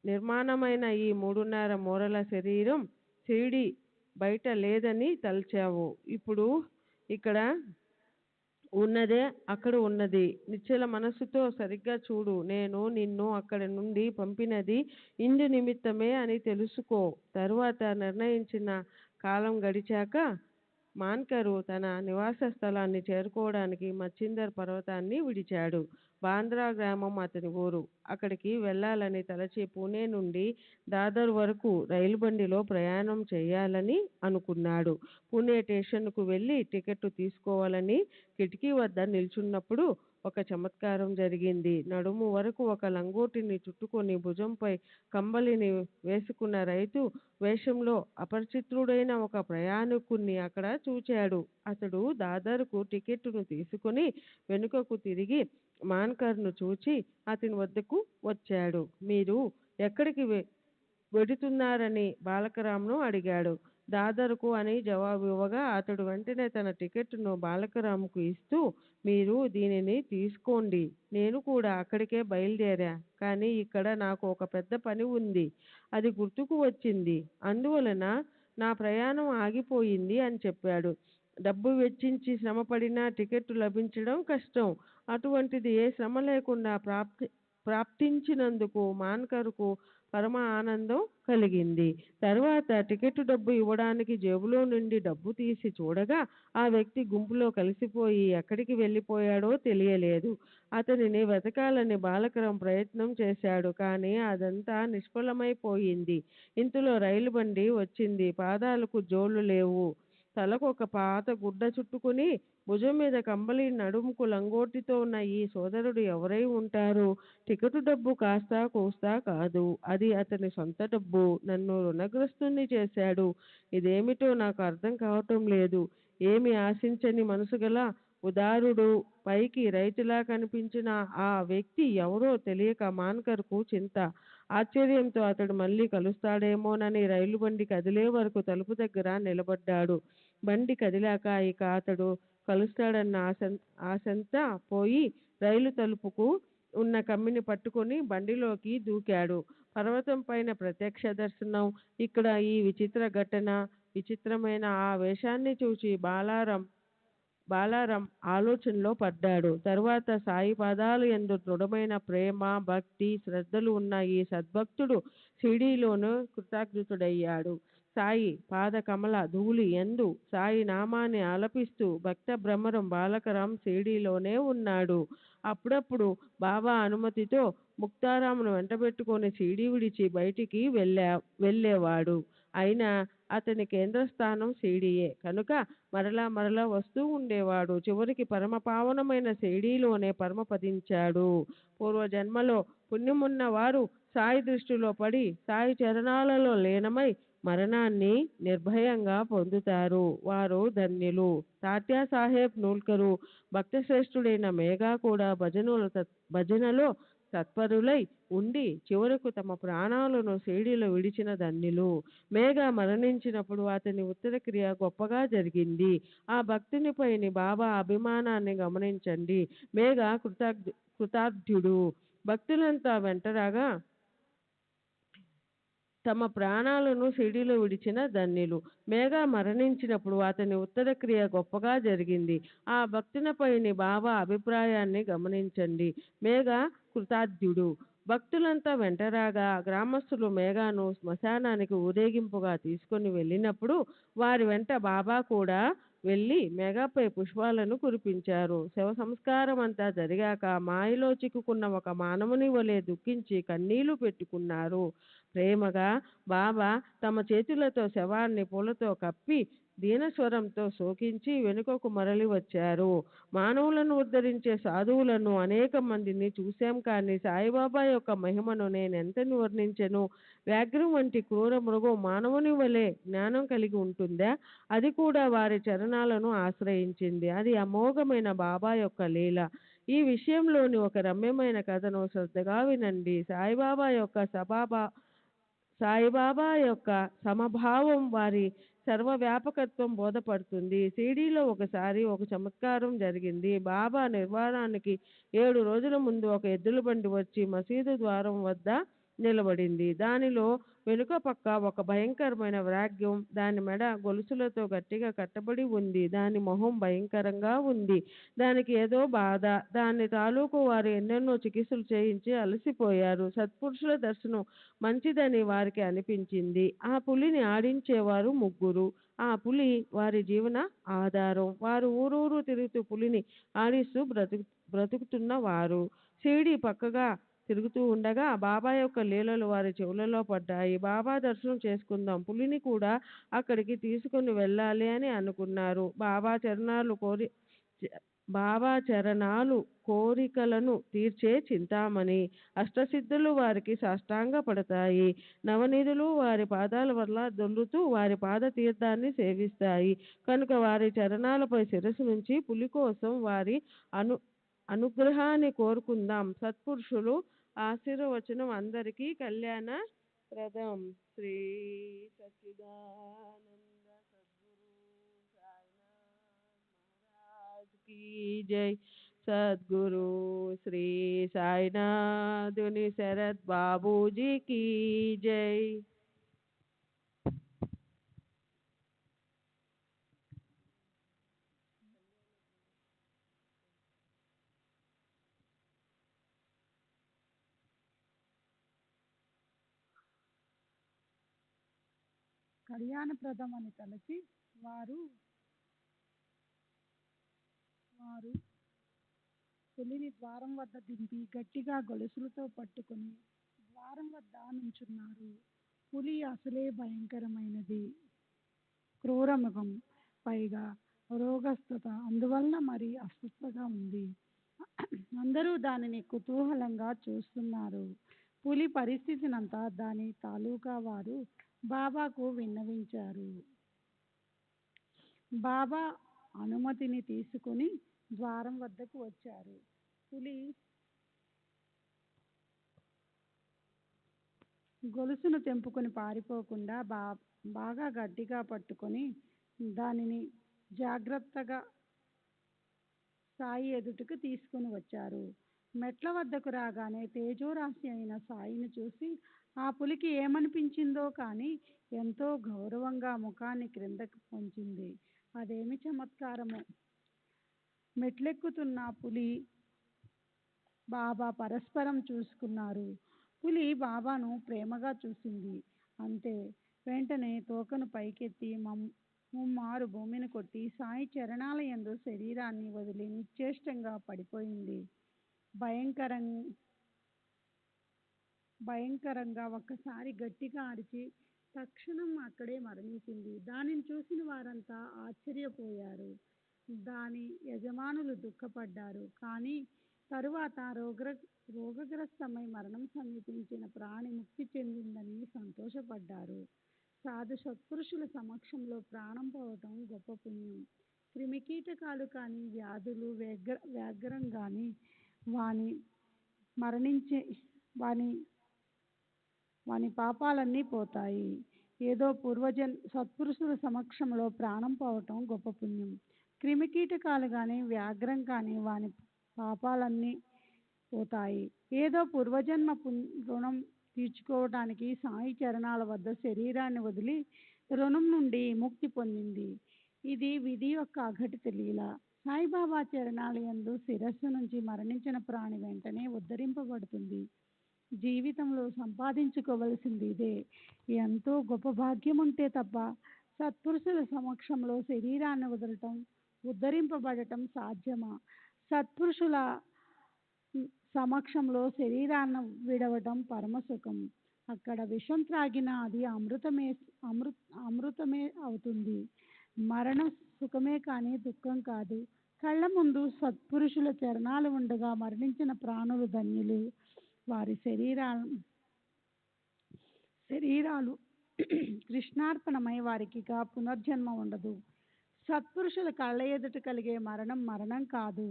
నిర్మాణమైన ఈ 3.5 మూరల శరీరం షిరిడీ బయట లేదని తలచావు. ఇప్పుడు ఇక్కడ ఉన్నదే అక్కడ ఉన్నది. నిశ్చల మనస్సుతో సరిగ్గా చూడు. నేను నిన్ను అక్కడి నుండి పంపినది ఇందు నిమిత్తమే అని తెలుసుకో. తరువాత నిర్ణయించిన కాలం గడిచాక మాన్కరు తన నివాస స్థలాన్ని చేరుకోవడానికి మచ్చిందర్ పర్వతాన్ని విడిచాడు. బాంద్రా గ్రామం అతని ఊరు. అక్కడికి వెళ్ళాలని తలచి పూణే నుండి దాదర్ వరకు రైలు బండిలో ప్రయాణం చేయాలని అనుకున్నాడు. పూణే స్టేషన్కు వెళ్ళి టికెట్ తీసుకోవాలని కిటికీ వద్ద నిల్చున్నప్పుడు ఒక చమత్కారం జరిగింది. నడుము వరకు ఒక లంగోటిని చుట్టుకొని భుజంపై కంబలిని వేసుకున్న రైతు వేషంలో అపరిచితుడైన ఒక ప్రయాణికుణ్ణి అక్కడ చూచాడు. అతడు దాదర్కు టికెట్టును తీసుకుని వెనుకకు తిరిగి మాన్కర్ను చూచి అతని వద్దకు వచ్చాడు. మీరు ఎక్కడికి వెడుతున్నారని బాలకరాంను అడిగాడు. దాదర్కు అని జవాబు ఇవ్వగా అతడు వెంటనే తన టికెట్ను బాలకరాంకు ఇస్తూ, మీరు దీనిని తీసుకోండి, నేను కూడా అక్కడికే బయలుదేరా, కానీ ఇక్కడ నాకు ఒక పెద్ద పని ఉంది, అది గుర్తుకు వచ్చింది, అందువలన నా ప్రయాణం ఆగిపోయింది అని చెప్పాడు. డబ్బు వెచ్చించి శ్రమపడినా టికెట్ లభించడం కష్టం. అటువంటిది ఏ శ్రమ లేకుండా ప్రాప్తించినందుకు మాన్కర్కు పరమ ఆనందం కలిగింది. తర్వాత టికెట్ డబ్బు ఇవ్వడానికి జేబులో నుండి డబ్బు తీసి చూడగా ఆ వ్యక్తి గుంపులో కలిసిపోయి ఎక్కడికి వెళ్ళిపోయాడో తెలియలేదు. అతనిని వెతకాలని బాలకరం ప్రయత్నం చేశాడు, కానీ అదంతా నిష్ఫలమైపోయింది. ఇంతలో రైలు బండి వచ్చింది. పాదాలకు జోళ్లు లేవు. తలకు ఒక పాత గుడ్డ చుట్టుకుని భుజం మీద కంబలి నడుముకు లంగోటితో ఉన్న ఈ సోదరుడు ఎవరై ఉంటారు? టికెట్ డబ్బు కాస్తా కూస్తా కాదు, అది అతని సొంత డబ్బు. నన్ను రుణగ్రస్తుని చేశాడు. ఇదేమిటో నాకు అర్థం కావటం లేదు. ఏమి ఆశించని మనసు గల ఉదారుడు, పైకి రైతులా కనిపించిన ఆ వ్యక్తి ఎవరో తెలియక మాన్కర్కు చింత. ఆశ్చర్యంతో అతడు మళ్ళీ కలుస్తాడేమోనని రైలు బండి కదిలే వరకు తలుపు దగ్గర నిలబడ్డాడు. బండి కదిలాక ఇక అతడు కలుస్తాడన్న ఆశంతా పోయి రైలు తలుపుకు ఉన్న కమ్మిని పట్టుకొని బండిలోకి దూకాడు. పర్వతం పైన ప్రత్యక్ష దర్శనం. ఇక్కడ ఈ విచిత్ర ఘటన. విచిత్రమైన ఆ వేషాన్ని చూచి బాలారం ఆలోచనలో పడ్డాడు. తర్వాత సాయి పాదాలు యందు దృఢమైన ప్రేమ, భక్తి, శ్రద్ధలు ఉన్న ఈ సద్భక్తుడు షిరిడీలోనూ కృతార్థుడయ్యాడు. సాయి పాద కమల ధూళి యందు సాయి నామాన్ని ఆలపిస్తూ భక్త భ్రమరం బాలకరాం షిరిడీలోనే ఉన్నాడు. అప్పుడప్పుడు బాబా అనుమతితో ముక్తారామును వెంటబెట్టుకొని షిరిడీ విడిచి బయటికి వెళ్ళేవాడు. అయినా అతని కేంద్రస్థానం షిరిడీయే కనుక మరలా వస్తూ ఉండేవాడు. చివరికి పరమ పావనమైన షిరిడీలోనే పరమపదించాడు. పూర్వజన్మలో పుణ్యమున్న వారు సాయి దృష్టిలో పడి సాయి చరణాలలో లీనమై మరణాన్ని నిర్భయంగా పొందుతారు. వారు ధన్యులు. తాత్యా సాహెబ్ నూల్కరు భక్తశ్రేష్ఠుడైన మేఘా కూడా భజనలో తత్పరులై ఉండి చివరకు తమ ప్రాణాలను షిరిడీలో విడిచిన ధన్యులు. మేఘా మరణించినప్పుడు అతని ఉత్తర క్రియ గొప్పగా జరిగింది. ఆ భక్తునిపైని బాబా అభిమానాన్ని గమనించండి. మేఘా కృతార్థుడు. భక్తులంతా వెంటరాగా తమ ప్రాణాలను షిరిడీలో విడిచిన ధన్యులు. మేఘా మరణించినప్పుడు అతని ఉత్తర క్రియ గొప్పగా జరిగింది. ఆ భక్తునిపైని బాబా అభిప్రాయాన్ని గమనించండి. మేఘా కృతార్థుడు. భక్తులంతా వెంటరాగా గ్రామస్తులు మేఘాను శ్మశానానికి ఊరేగింపుగా తీసుకొని వెళ్ళినప్పుడు వారి వెంట బాబా కూడా వెళ్ళి మేఘాపై పుష్పాలను కురిపించారు. శవ సంస్కారం అంతా జరిగాక మాయలో చిక్కుకున్న ఒక మానవుని వలె దుఃఖించి కన్నీళ్లు పెట్టుకున్నారు. ప్రేమగా బాబా తమ చేతులతో శవాన్ని పూలతో కప్పి దీనస్వరంతో శోకించి వెనుకకు మరలి వచ్చారు. మానవులను ఉద్ధరించే సాధువులను అనేక మందిని చూశాం, కానీ సాయిబాబా యొక్క మహిమను నేనెంతని వర్ణించెను. వ్యాఘ్రం వంటి క్రూర మృగం మానవుని వలె జ్ఞానం కలిగి ఉంటుందా? అది కూడా వారి చరణాలను ఆశ్రయించింది. అది అమోఘమైన బాబా యొక్క లీల. ఈ విషయంలోని ఒక రమ్యమైన కథను శ్రద్ధగా వినండి. సాయిబాబా యొక్క సమభావం, వారి సర్వవ్యాపకత్వం బోధపడుతుంది. షిరిడీలో ఒకసారి ఒక చమత్కారం జరిగింది. బాబా నిర్వాణానికి 7 రోజుల ముందు ఒక ఎద్దుల బండి వచ్చి మసీదు ద్వారం వద్ద నిలబడింది. దానిలో వెనుక పక్క ఒక భయంకరమైన వ్రాఘ్యం. దాని మెడ గొలుసులతో గట్టిగా కట్టబడి ఉంది. దాని మొహం భయంకరంగా ఉంది. దానికి ఏదో బాధ. దాని తాలూకు వారు ఎన్నెన్నో చికిత్సలు చేయించి అలసిపోయారు. సత్పురుషుల దర్శనం మంచిదని వారికి అనిపించింది. ఆ పులిని ఆడించేవారు 3. ఆ పులి వారి జీవన ఆధారం. వారు ఊరూరు తిరుగుతూ పులిని ఆడిస్తూ బ్రతుకుతున్న వారు. షిరిడీ పక్కగా తిరుగుతూ ఉండగా బాబా యొక్క లీలలు వారి చెవులలో పడ్డాయి. బాబా దర్శనం చేసుకుందాం, పులిని కూడా అక్కడికి తీసుకుని వెళ్ళాలి అని అనుకున్నారు. బాబా చరణాలు కోరికలను తీర్చే చింతామణి. అష్టసిద్ధులు వారికి సాష్టాంగ పడతాయి. నవనిధులు వారి పాదాల వల్ల దొల్లుతూ వారి పాద తీర్థాన్ని సేవిస్తాయి. కనుక వారి చరణాలపై శిరస్సు నుంచి పులి కోసం వారి అనుగ్రహాన్ని కోరుకుందాం. సత్పురుషులు ఆశీర్వచనం అందరికీ కళ్యాణ ప్రదం. శ్రీ సచ్చిదానంద సద్గురు సాయినాథ్ మహారాజ్ की जय. सद्गुरु श्री साईनाथुनि शरद बाबू जी की जय. కళ్యాణప్రదం అని తలచి వారు పులిని ద్వారం వద్ద దింపి గట్టిగా గొలుసులతో పట్టుకుని ద్వారం వద్ద నుంచున్నారు. పులి అసలే భయంకరమైనది, క్రూరముఖం, పైగా రోగస్థత, అందువలన మరి అస్వస్థగా ఉంది. అందరూ దానిని కుతూహలంగా చూస్తున్నారు. పులి పరిస్థితినంతా దాని తాలూకా వారు బాబాకు విన్నవించారు. బాబా అనుమతిని తీసుకుని ద్వారం వద్దకు వచ్చారు. పులి గొలుసును తెంపుకొని పారిపోకుండా బాగా గట్టిగా పట్టుకొని దానిని జాగ్రత్తగా సాయి ఎదుటకు తీసుకుని వచ్చారు. మెట్ల వద్దకు రాగానే తేజోరాశి అయిన సాయిని చూసి ఆ పులికి ఏమనిపించిందో కానీ ఎంతో గౌరవంగా ముఖాన్ని క్రిందకు వంచింది. అదేమి చమత్కారమో! మెట్లెక్కుతున్న పులి బాబా పరస్పరం చూసుకున్నారు. పులి బాబాను ప్రేమగా చూసింది, అంతే. వెంటనే తోకను పైకెత్తి ముమ్మారు భూమిని కొట్టి సాయి చరణాల యందు శరీరాన్ని వదిలి నిశ్చేష్టంగా పడిపోయింది. భయంకరంగా ఒక్కసారి గట్టిగా అరిచి తక్షణం అక్కడే మరణించింది. దానిని చూసిన వారంతా ఆశ్చర్యపోయారు. దాని యజమానులు దుఃఖపడ్డారు. కానీ తరువాత రోగగ్రస్తమై మరణం సమీపించిన ప్రాణి ముక్తి చెందిందని సంతోషపడ్డారు. సాధు సత్పురుషుల సమక్షంలో ప్రాణం పోవటం గొప్ప పుణ్యం. క్రిమికీటకాలు కానీ వ్యాధులు వ్యాఘ్రం కానీ వాని పాపాలన్నీ పోతాయి. సత్పురుషుల సమక్షంలో ప్రాణం పోవటం గొప్ప పుణ్యం. క్రిమికీటకాలు కానీ వ్యాఘ్రం కానీ వాని పాపాలన్నీ పోతాయి. ఏదో పూర్వజన్మ రుణం తీర్చుకోవటానికి సాయి చరణాల వద్ద శరీరాన్ని వదిలి రుణం నుండి ముక్తి పొందింది. ఇది విధి యొక్క అఘటిత లీల. సాయిబాబా చరణాల యందు శిరస్సు నుంచి మరణించిన ప్రాణి వెంటనే ఉద్ధరింపబడుతుంది. జీవితంలో సంపాదించుకోవలసింది ఇదే. ఎంతో గొప్ప భాగ్యం ఉంటే తప్ప సత్పురుషుల సమక్షంలో శరీరాన్ని వదలటం, ఉద్ధరింపబడటం సాధ్యమా? సత్పురుషుల సమక్షంలో శరీరాన్ని విడవటం పరమసుఖం. అక్కడ విషం త్రాగినా అది అమృతమే అవుతుంది. మరణం సుఖమే కానీ దుఃఖం కాదు. కళ్ళ ముందు సత్పురుషుల చరణాలు ఉండగా మరణించిన ప్రాణులు ధన్యులు. వారి శరీరాలు కృష్ణార్పణమై వారికి పునర్జన్మ ఉండదు. సత్పురుషుల కళ్ళ ఎదుట కలిగే మరణం కాదు.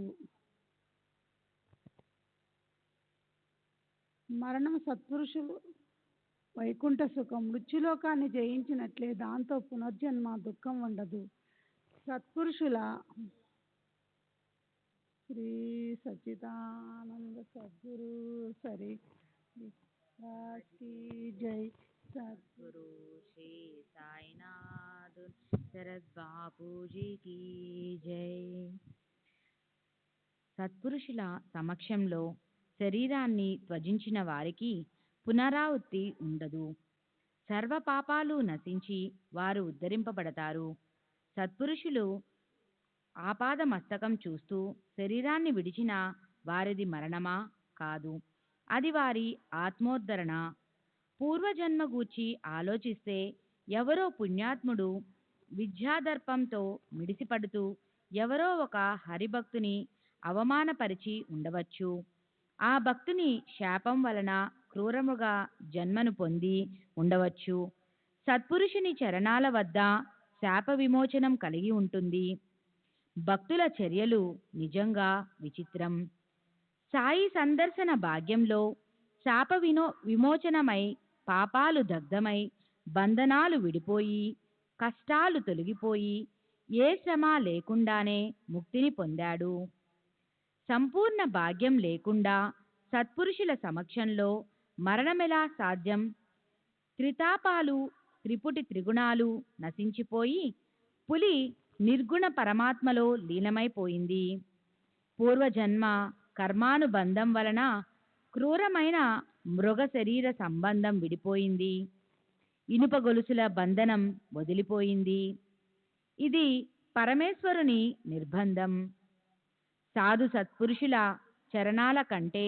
మరణం సత్పురుషులు వైకుంఠ సుఖం. మృత్యులోకాన్ని జయించినట్లే దాంతో పునర్జన్మ, దుఃఖం ఉండదు. సత్పురుషుల శ్రీ సచ్చిదానంద సద్గురు సరి జై. सद्गुरु श्री साईनाथ शरद बापूजी की जय. సత్పురుషుల సమక్షంలో శరీరాన్ని త్యజించిన వారికి పునరావృత్తి ఉండదు. సర్వ పాపాలు నశించి వారు ఉద్ధరింపబడతారు. సత్పురుషులు ఆపాద మస్తకం చూస్తూ శరీరాన్ని విడిచిన వారిది మరణమా కాదు, అది వారి ఆత్మోద్ధరణ. పూర్వజన్మ గూర్చి ఆలోచిస్తే ఎవరో పుణ్యాత్ముడు విద్యాదర్పంతో మిడిసిపడుతూ ఎవరో ఒక హరిభక్తుని అవమానపరిచి ఉండవచ్చు. ఆ భక్తుని శాపం వలన క్రూరముగ జన్మను పొంది ఉండవచ్చు. సత్పురుషుని చరణాల వద్ద శాప విమోచనం కలిగి ఉంటుంది. భక్తుల చర్యలు నిజంగా విచిత్రం. సాయి సందర్శన భాగ్యంలో శాప విమోచనమై, పాపాలు దగ్ధమై, బంధనాలు విడిపోయి, కష్టాలు తొలగిపోయి, ఏ శ్రమ లేకుండానే ముక్తిని పొందాడు. సంపూర్ణ భాగ్యం లేకుండా సత్పురుషుల సమక్షంలో మరణమెలా సాధ్యం? త్రితాపాలు, త్రిపుటి త్రిగుణాలు నశించిపోయి పులి నిర్గుణ పరమాత్మలో లీనమైపోయింది. పూర్వజన్మ కర్మానుబంధం వలన క్రూరమైన మృగ శరీర సంబంధం విడిపోయింది. ఇనుప గొలుసుల బంధనం వదిలిపోయింది. ఇది పరమేశ్వరుని నిర్బంధం. సాధు సత్పురుషుల చరణాల కంటే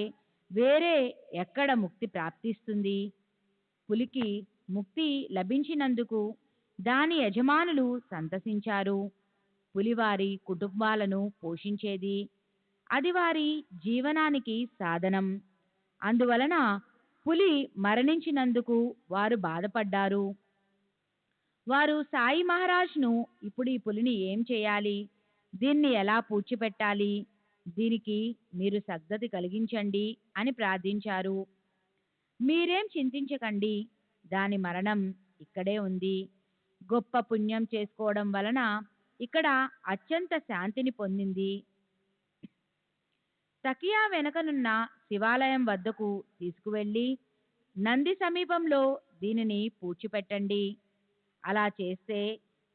వేరే ఎక్కడ ముక్తి ప్రాప్తిస్తుంది? పులికి ముక్తి లభించినందుకు దాని యజమానులు సంతసించారు. పులి వారి కుటుంబాలను పోషించేది, అది వారి జీవనానికి సాధనం. అందువలన పులి మరణించినందుకు వారు బాధపడ్డారు. వారు సాయి మహారాజ్ను ఇప్పుడు ఈ పులిని ఏం చేయాలి, దీన్ని ఎలా పూడ్చిపెట్టాలి, దీనికి మీరు సద్గతి కలిగించండి అని ప్రార్థించారు. మీరేం చింతించకండి, దాని మరణం ఇక్కడే ఉంది. గొప్ప పుణ్యం చేసుకోవడం వలన ఇక్కడ అత్యంత శాంతిని పొందింది. తకియా వెనకనున్న శివాలయం వద్దకు తీసుకువెళ్ళి నంది సమీపంలో దీనిని పూడ్చిపెట్టండి. అలా చేస్తే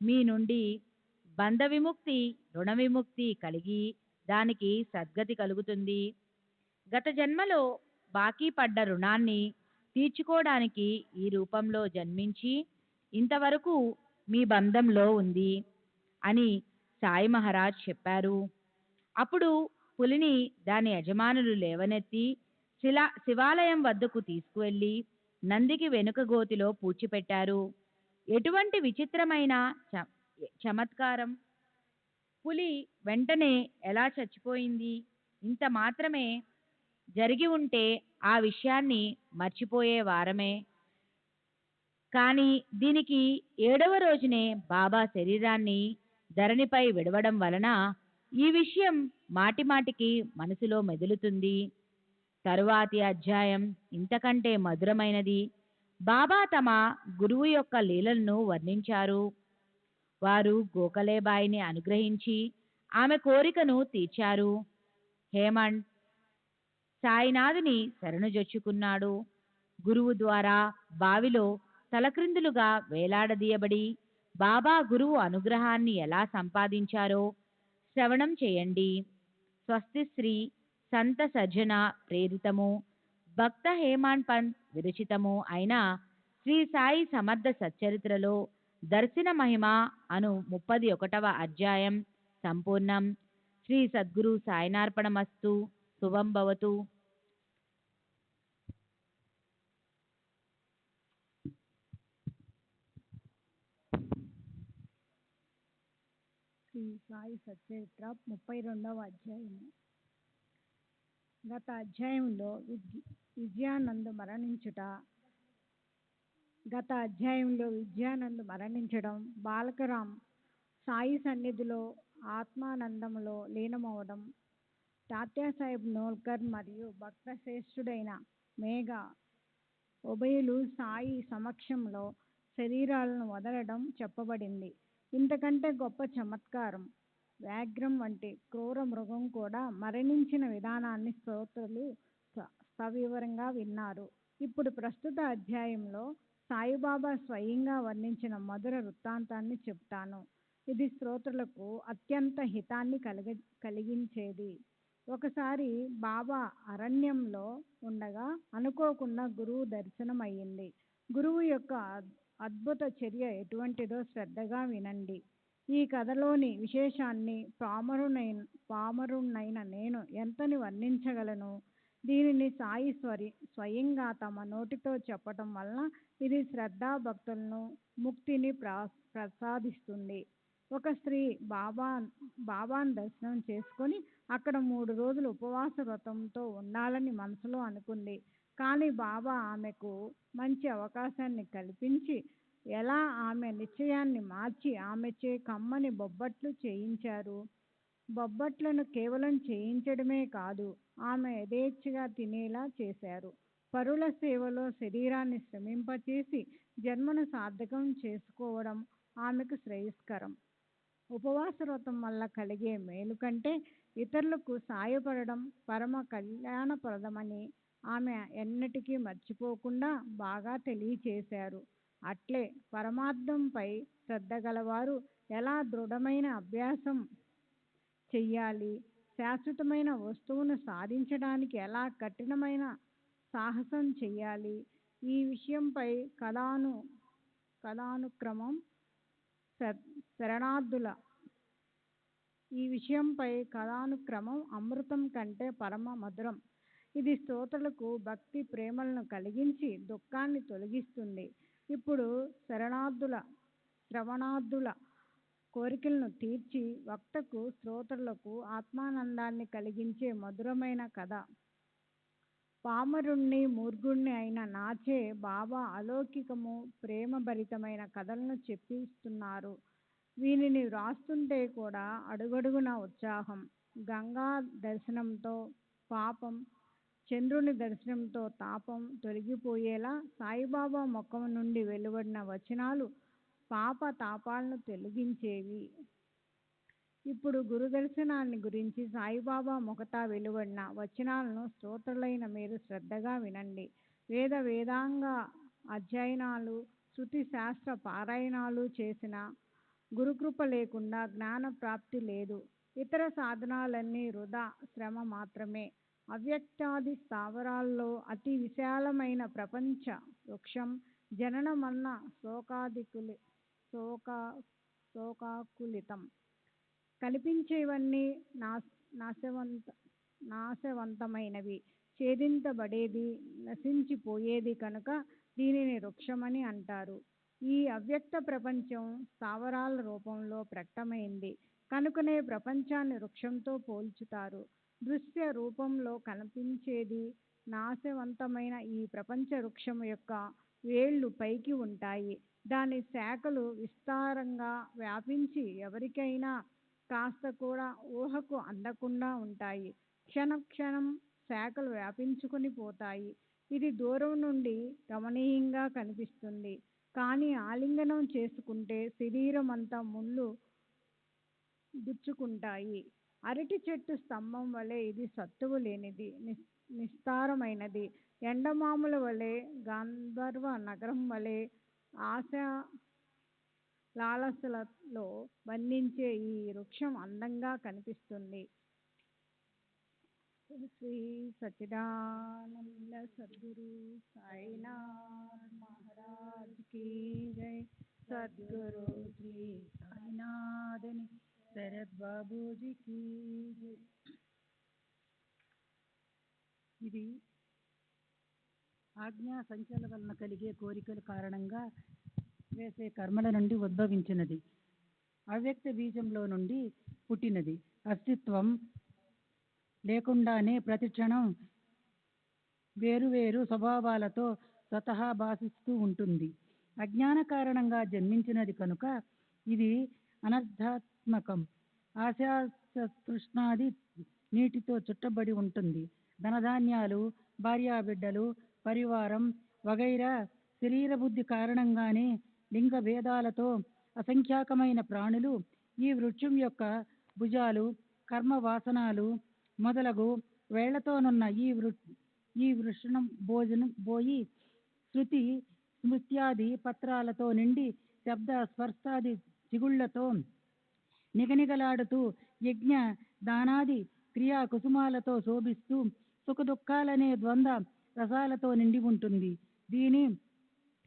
మీ నుండి బంధ విముక్తి, రుణ విముక్తి కలిగి దానికి సద్గతి కలుగుతుంది. గత జన్మలో బాకీ పడ్డ రుణాన్ని తీర్చుకోవడానికి ఈ రూపంలో జన్మించి ఇంతవరకు మీ బంధంలో ఉంది అని సాయి మహారాజ్ చెప్పారు. అప్పుడు పులిని దాని యజమానులు లేవనెత్తి శివాలయం వద్దకు తీసుకువెళ్ళి నందికి వెనుక గోతిలో పూడ్చిపెట్టారు. ఎటువంటి విచిత్రమైన చమత్కారం! పులి వెంటనే ఎలా చచ్చిపోయింది? ఇంత మాత్రమే జరిగి ఉంటే ఆ విషయాన్ని మర్చిపోయే వారమే. కానీ దీనికి 7వ రోజునే బాబా శరీరాన్ని ధరణిపై విడవడం వలన ఈ విషయం మాటిమాటికి మనసులో మెదులుతుంది. తరువాతి అధ్యాయం ఇంతకంటే మధురమైనది. బాబా తమ గురువు యొక్క లీలలను వర్ణించారు. వారు గోఖలేబాయిని అనుగ్రహించి ఆమె కోరికను తీర్చారు. హేమంత్ సాయినాథుని శరణుజొచ్చుకున్నాడు. గురువు ద్వారా బావిలో తలక్రిందులుగా వేలాడదీయబడి బాబా గురువు అనుగ్రహాన్ని ఎలా సంపాదించారో శ్రవణం చేయండి. స్వస్తి శ్రీ సంత సజ్జన ప్రేరితము, భక్త హేమాండ్ పంత్ విరచితము అయిన శ్రీ సాయి సమర్థ సచ్చరిత్రలో దర్శన మహిమ అను 31వ అధ్యాయం సంపూర్ణం. శ్రీ సద్గురు సాయినార్పణమస్తు. శుభం భవతు. శ్రీ సాయి సచ్చరిత్ర 32వ అధ్యాయము. గత అధ్యాయంలో విజయానంద్ మరణించడం, బాలకరాం సాయి సన్నిధిలో ఆత్మానందంలో లీనమవడం, తాత్యాసాహెబ్ నోల్కర్ మరియు భక్త శ్రేష్ఠుడైన మేఘా ఉభయులు సాయి సమక్షంలో శరీరాలను వదలడం చెప్పబడింది. ఇంతకంటే గొప్ప చమత్కారం! వ్యాఘ్రం వంటి క్రూర మృగం కూడా మరణించిన విధానాన్ని శ్రోతలు సవివరంగా విన్నారు. ఇప్పుడు ప్రస్తుత అధ్యాయంలో సాయిబాబా స్వయంగా వర్ణించిన మధుర వృత్తాంతాన్ని చెప్తాను. ఇది శ్రోతలకు అత్యంత హితాన్ని కలిగించేది. ఒకసారి బాబా అరణ్యంలో ఉండగా అనుకోకుండా గురువు దర్శనం అయ్యింది. గురువు యొక్క అద్భుత చర్య ఎటువంటిదో శ్రద్ధగా వినండి. ఈ కథలోని విశేషాన్ని పామరుణ్ణైన నేను ఎంతని వర్ణించగలను? దీనిని సాయి స్వయంగా తమ నోటితో చెప్పటం వలన ఇది శ్రద్ధా భక్తులను ముక్తిని ప్రసాదిస్తుంది. ఒక స్త్రీ బాబాను దర్శనం చేసుకొని అక్కడ 3 రోజులు ఉపవాస వ్రతంతో ఉండాలని మనసులో అనుకుంది. కానీ బాబా ఆమెకు మంచి అవకాశాన్ని కల్పించి ఎలా ఆమె నిశ్చయాన్ని మార్చి ఆమెచే కమ్మని బొబ్బట్లు చేయించారు. బొబ్బట్లను కేవలం చేయించడమే కాదు, ఆమె యథేచ్ఛగా తినేలా చేశారు. పరుల సేవలో శరీరాన్ని శ్రమింపచేసి జన్మను సార్థకం చేసుకోవడం ఆమెకు శ్రేయస్కరం. ఉపవాస వ్రతం వల్ల కలిగే మేలు కంటే ఇతరులకు సాయపడడం పరమ కళ్యాణప్రదమని ఆమె ఎన్నటికీ మర్చిపోకుండా బాగా తెలియచేశారు. అట్లే పరమార్థంపై శ్రద్ధ గలవారు ఎలా దృఢమైన అభ్యాసం చెయ్యాలి, శాశ్వతమైన వస్తువును సాధించడానికి ఎలా కఠినమైన సాహసం చెయ్యాలి, ఈ విషయంపై కథానుక్రమం అమృతం కంటే పరమ మధురం. ఇది శ్రోతలకు భక్తి ప్రేమలను కలిగించి దుఃఖాన్ని తొలగిస్తుంది. ఇప్పుడు శ్రవణార్థుల కోరికలను తీర్చి వక్తకు శ్రోతలకు ఆత్మానందాన్ని కలిగించే మధురమైన కథ. పామరుణ్ణి మూర్ఘుణ్ణి అయిన నాచే బాబా అలౌకికము ప్రేమభరితమైన కథలను చెప్పిస్తున్నారు. వీనిని వ్రాస్తుంటే కూడా అడుగడుగున ఉత్సాహం. గంగా దర్శనంతో పాపం, చంద్రుని దర్శనంతో తాపం తొలగిపోయేలా సాయిబాబా ముఖం నుండి వెలువడిన వచనాలు పాప తాపాలను తొలగించేవి. ఇప్పుడు గురు దర్శనాన్ని గురించి సాయిబాబా ముఖత వెలువడిన వచనాలను శ్రోతలైన మీరు శ్రద్ధగా వినండి. వేదాంగ అధ్యయనాలు, శృతి శాస్త్ర పారాయణాలు చేసిన గురుకృప లేకుండా జ్ఞాన ప్రాప్తి లేదు. ఇతర సాధనాలన్నీ వృధా శ్రమ మాత్రమే. అవ్యక్తాది స్థావరాల్లో అతి విశాలమైన ప్రపంచ వృక్షం జనన మరణ శోకాకులితం. కనిపించేవన్నీ నాశవంతమైనవి, ఛేదించబడేది, నశించిపోయేది కనుక దీనిని వృక్షమని అంటారు. ఈ అవ్యక్త ప్రపంచం స్థావరాల రూపంలో ప్రకటమైంది కనుకనే ప్రపంచాన్ని వృక్షంతో పోల్చుతారు. దృశ్య రూపంలో కనిపించేది నాశవంతమైన ఈ ప్రపంచ వృక్షం యొక్క వేళ్ళు పైకి ఉంటాయి. దాని శాఖలు విస్తారంగా వ్యాపించి ఎవరికైనా కాస్త కూడా ఊహకు అందకుండా ఉంటాయి. క్షణం శాఖలు వ్యాపించుకొని పోతాయి. ఇది దూరం నుండి రమణీయంగా కనిపిస్తుంది. కానీ ఆలింగనం చేసుకుంటే శరీరం అంతా ముళ్ళు గుచ్చుకుంటాయి. అరటి చెట్టు స్తంభం వలె ఇది సత్తువు లేనిది, నిస్తారమైనది. ఎండమాముల వలె, గాంధర్వ నగరం వలె ఆశా లాలసలలో బంధించే ఈ వృక్షం అందంగా కనిపిస్తుంది. శ్రీ సచ్చిదానంద సద్గురు సాయినాథ్ మహారాజ్ కీ జై. సద్గురు శ్రీ సాయినాథని శరత్ బాబూజీ కీ జై. ఇది ఆజ్ఞా సంచల వలన కలిగే కోరికల కారణంగా వేసే కర్మల నుండి ఉద్భవించినది. అవ్యక్త బీజంలో నుండి పుట్టినది. అస్తిత్వం లేకుండానే ప్రతిక్షణం వేరువేరు స్వభావాలతో స్వతహా భాషిస్తూ ఉంటుంది. అజ్ఞాన కారణంగా జన్మించినది కనుక ఇది అనర్థాత్మకం. ఆశాతృష్ణాది నీటితో చుట్టబడి ఉంటుంది. ధనధాన్యాలు, భార్యాబిడ్డలు, పరివారం వగైరా శరీర బుద్ధి కారణంగానే లింగ భేదాలతో అసంఖ్యాకమైన ప్రాణులు ఈ వృక్షం యొక్క భుజాలు, కర్మ వాసనాలు మొదలగు వేళ్లతోనున్న ఈ వృషణం బోయి శృతి స్మృత్యాది పత్రాలతో నిండి శబ్ద స్పర్శాది చిగుళ్లతో నిగనిగలాడుతూ యజ్ఞ దానాది క్రియా కుసుమాలతో శోభిస్తూ సుఖదుఖాలనే ద్వంద్వ రసాలతో నిండి ఉంటుంది. దీని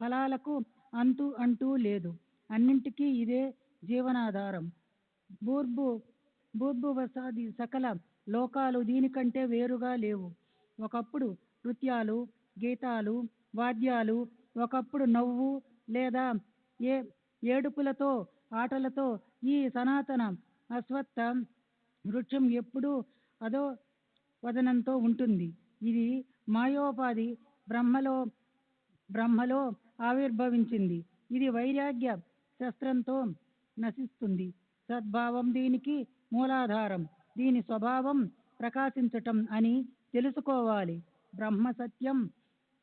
ఫలాలకు అంటూ లేదు. అన్నింటికీ ఇదే జీవనాధారం. భూర్భువసాది సకల లోకాలు దీనికంటే వేరుగా లేవు. ఒకప్పుడు నృత్యాలు, గీతాలు, వాద్యాలు, ఒకప్పుడు నవ్వు లేదా ఏ ఏడుపులతో, ఆటలతో ఈ సనాతన అశ్వత్థ వృక్షం ఎప్పుడూ అదో వదనంతో ఉంటుంది. ఇది మాయోపాధి బ్రహ్మలో బ్రహ్మలో ఆవిర్భవించింది. ఇది వైరాగ్య శస్త్రంతో నశిస్తుంది. సద్భావం దీనికి మూలాధారం. దీని స్వభావం ప్రకాశించటం అని తెలుసుకోవాలి. బ్రహ్మ సత్యం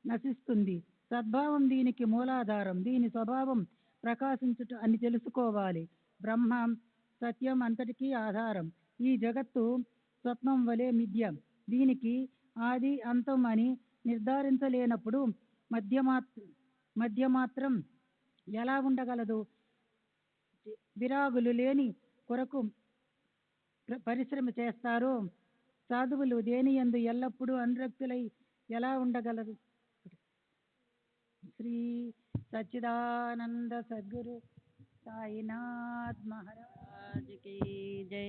నశిస్తుంది. సద్భావం దీనికి మూలాధారం. దీని స్వభావం ప్రకాశించటం అని తెలుసుకోవాలి. బ్రహ్మ సత్యం అంతటికీ ఆధారం. ఈ జగత్తు స్వప్నం వలె మిథ్య. దీనికి ఆది అంతం అని నిర్ధారించలేనప్పుడు మధ్య మాత్రం ఎలా ఉండగలదు? విరాగులు లేని కొరకు పరిశ్రమ చేస్తారో సాధువులు దేనియందు ఎల్లప్పుడూ అనురక్తులై ఎలా ఉండగలరు? శ్రీ సచ్చిదానంద సద్గురు సాయినాథ్ మహారాజ్ की जय।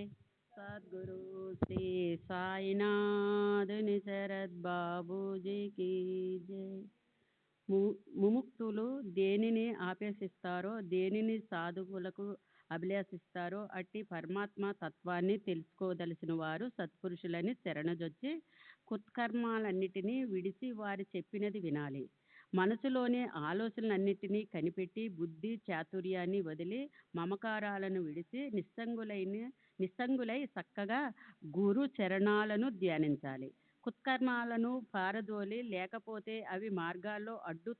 सद्गुरु श्री साईनाथ शरद बाबूजी की जय। ముముక్షులు దేనిని ఆపేసిస్తారో, దేనిని సాధువులకు అభిలాషిస్తారో అట్టి పరమాత్మ తత్వాన్ని తెలుసుకోదలిసిన వారు సత్పురుషులని శరణజొచ్చి కుత్కర్మాలన్నిటినీ విడిచి వారి చెప్పినది వినాలి. మనసులోని ఆలోచనలన్నిటినీ కనిపెట్టి బుద్ధి చాతుర్యాన్ని వదిలి మమకారాలను విడిచి నిస్సంగులై చక్కగా గురు చరణాలను ధ్యానించాలి. కుత్కర్మాలను పారదోలి, లేకపోతే అవి మార్గాల్లో అడ్డు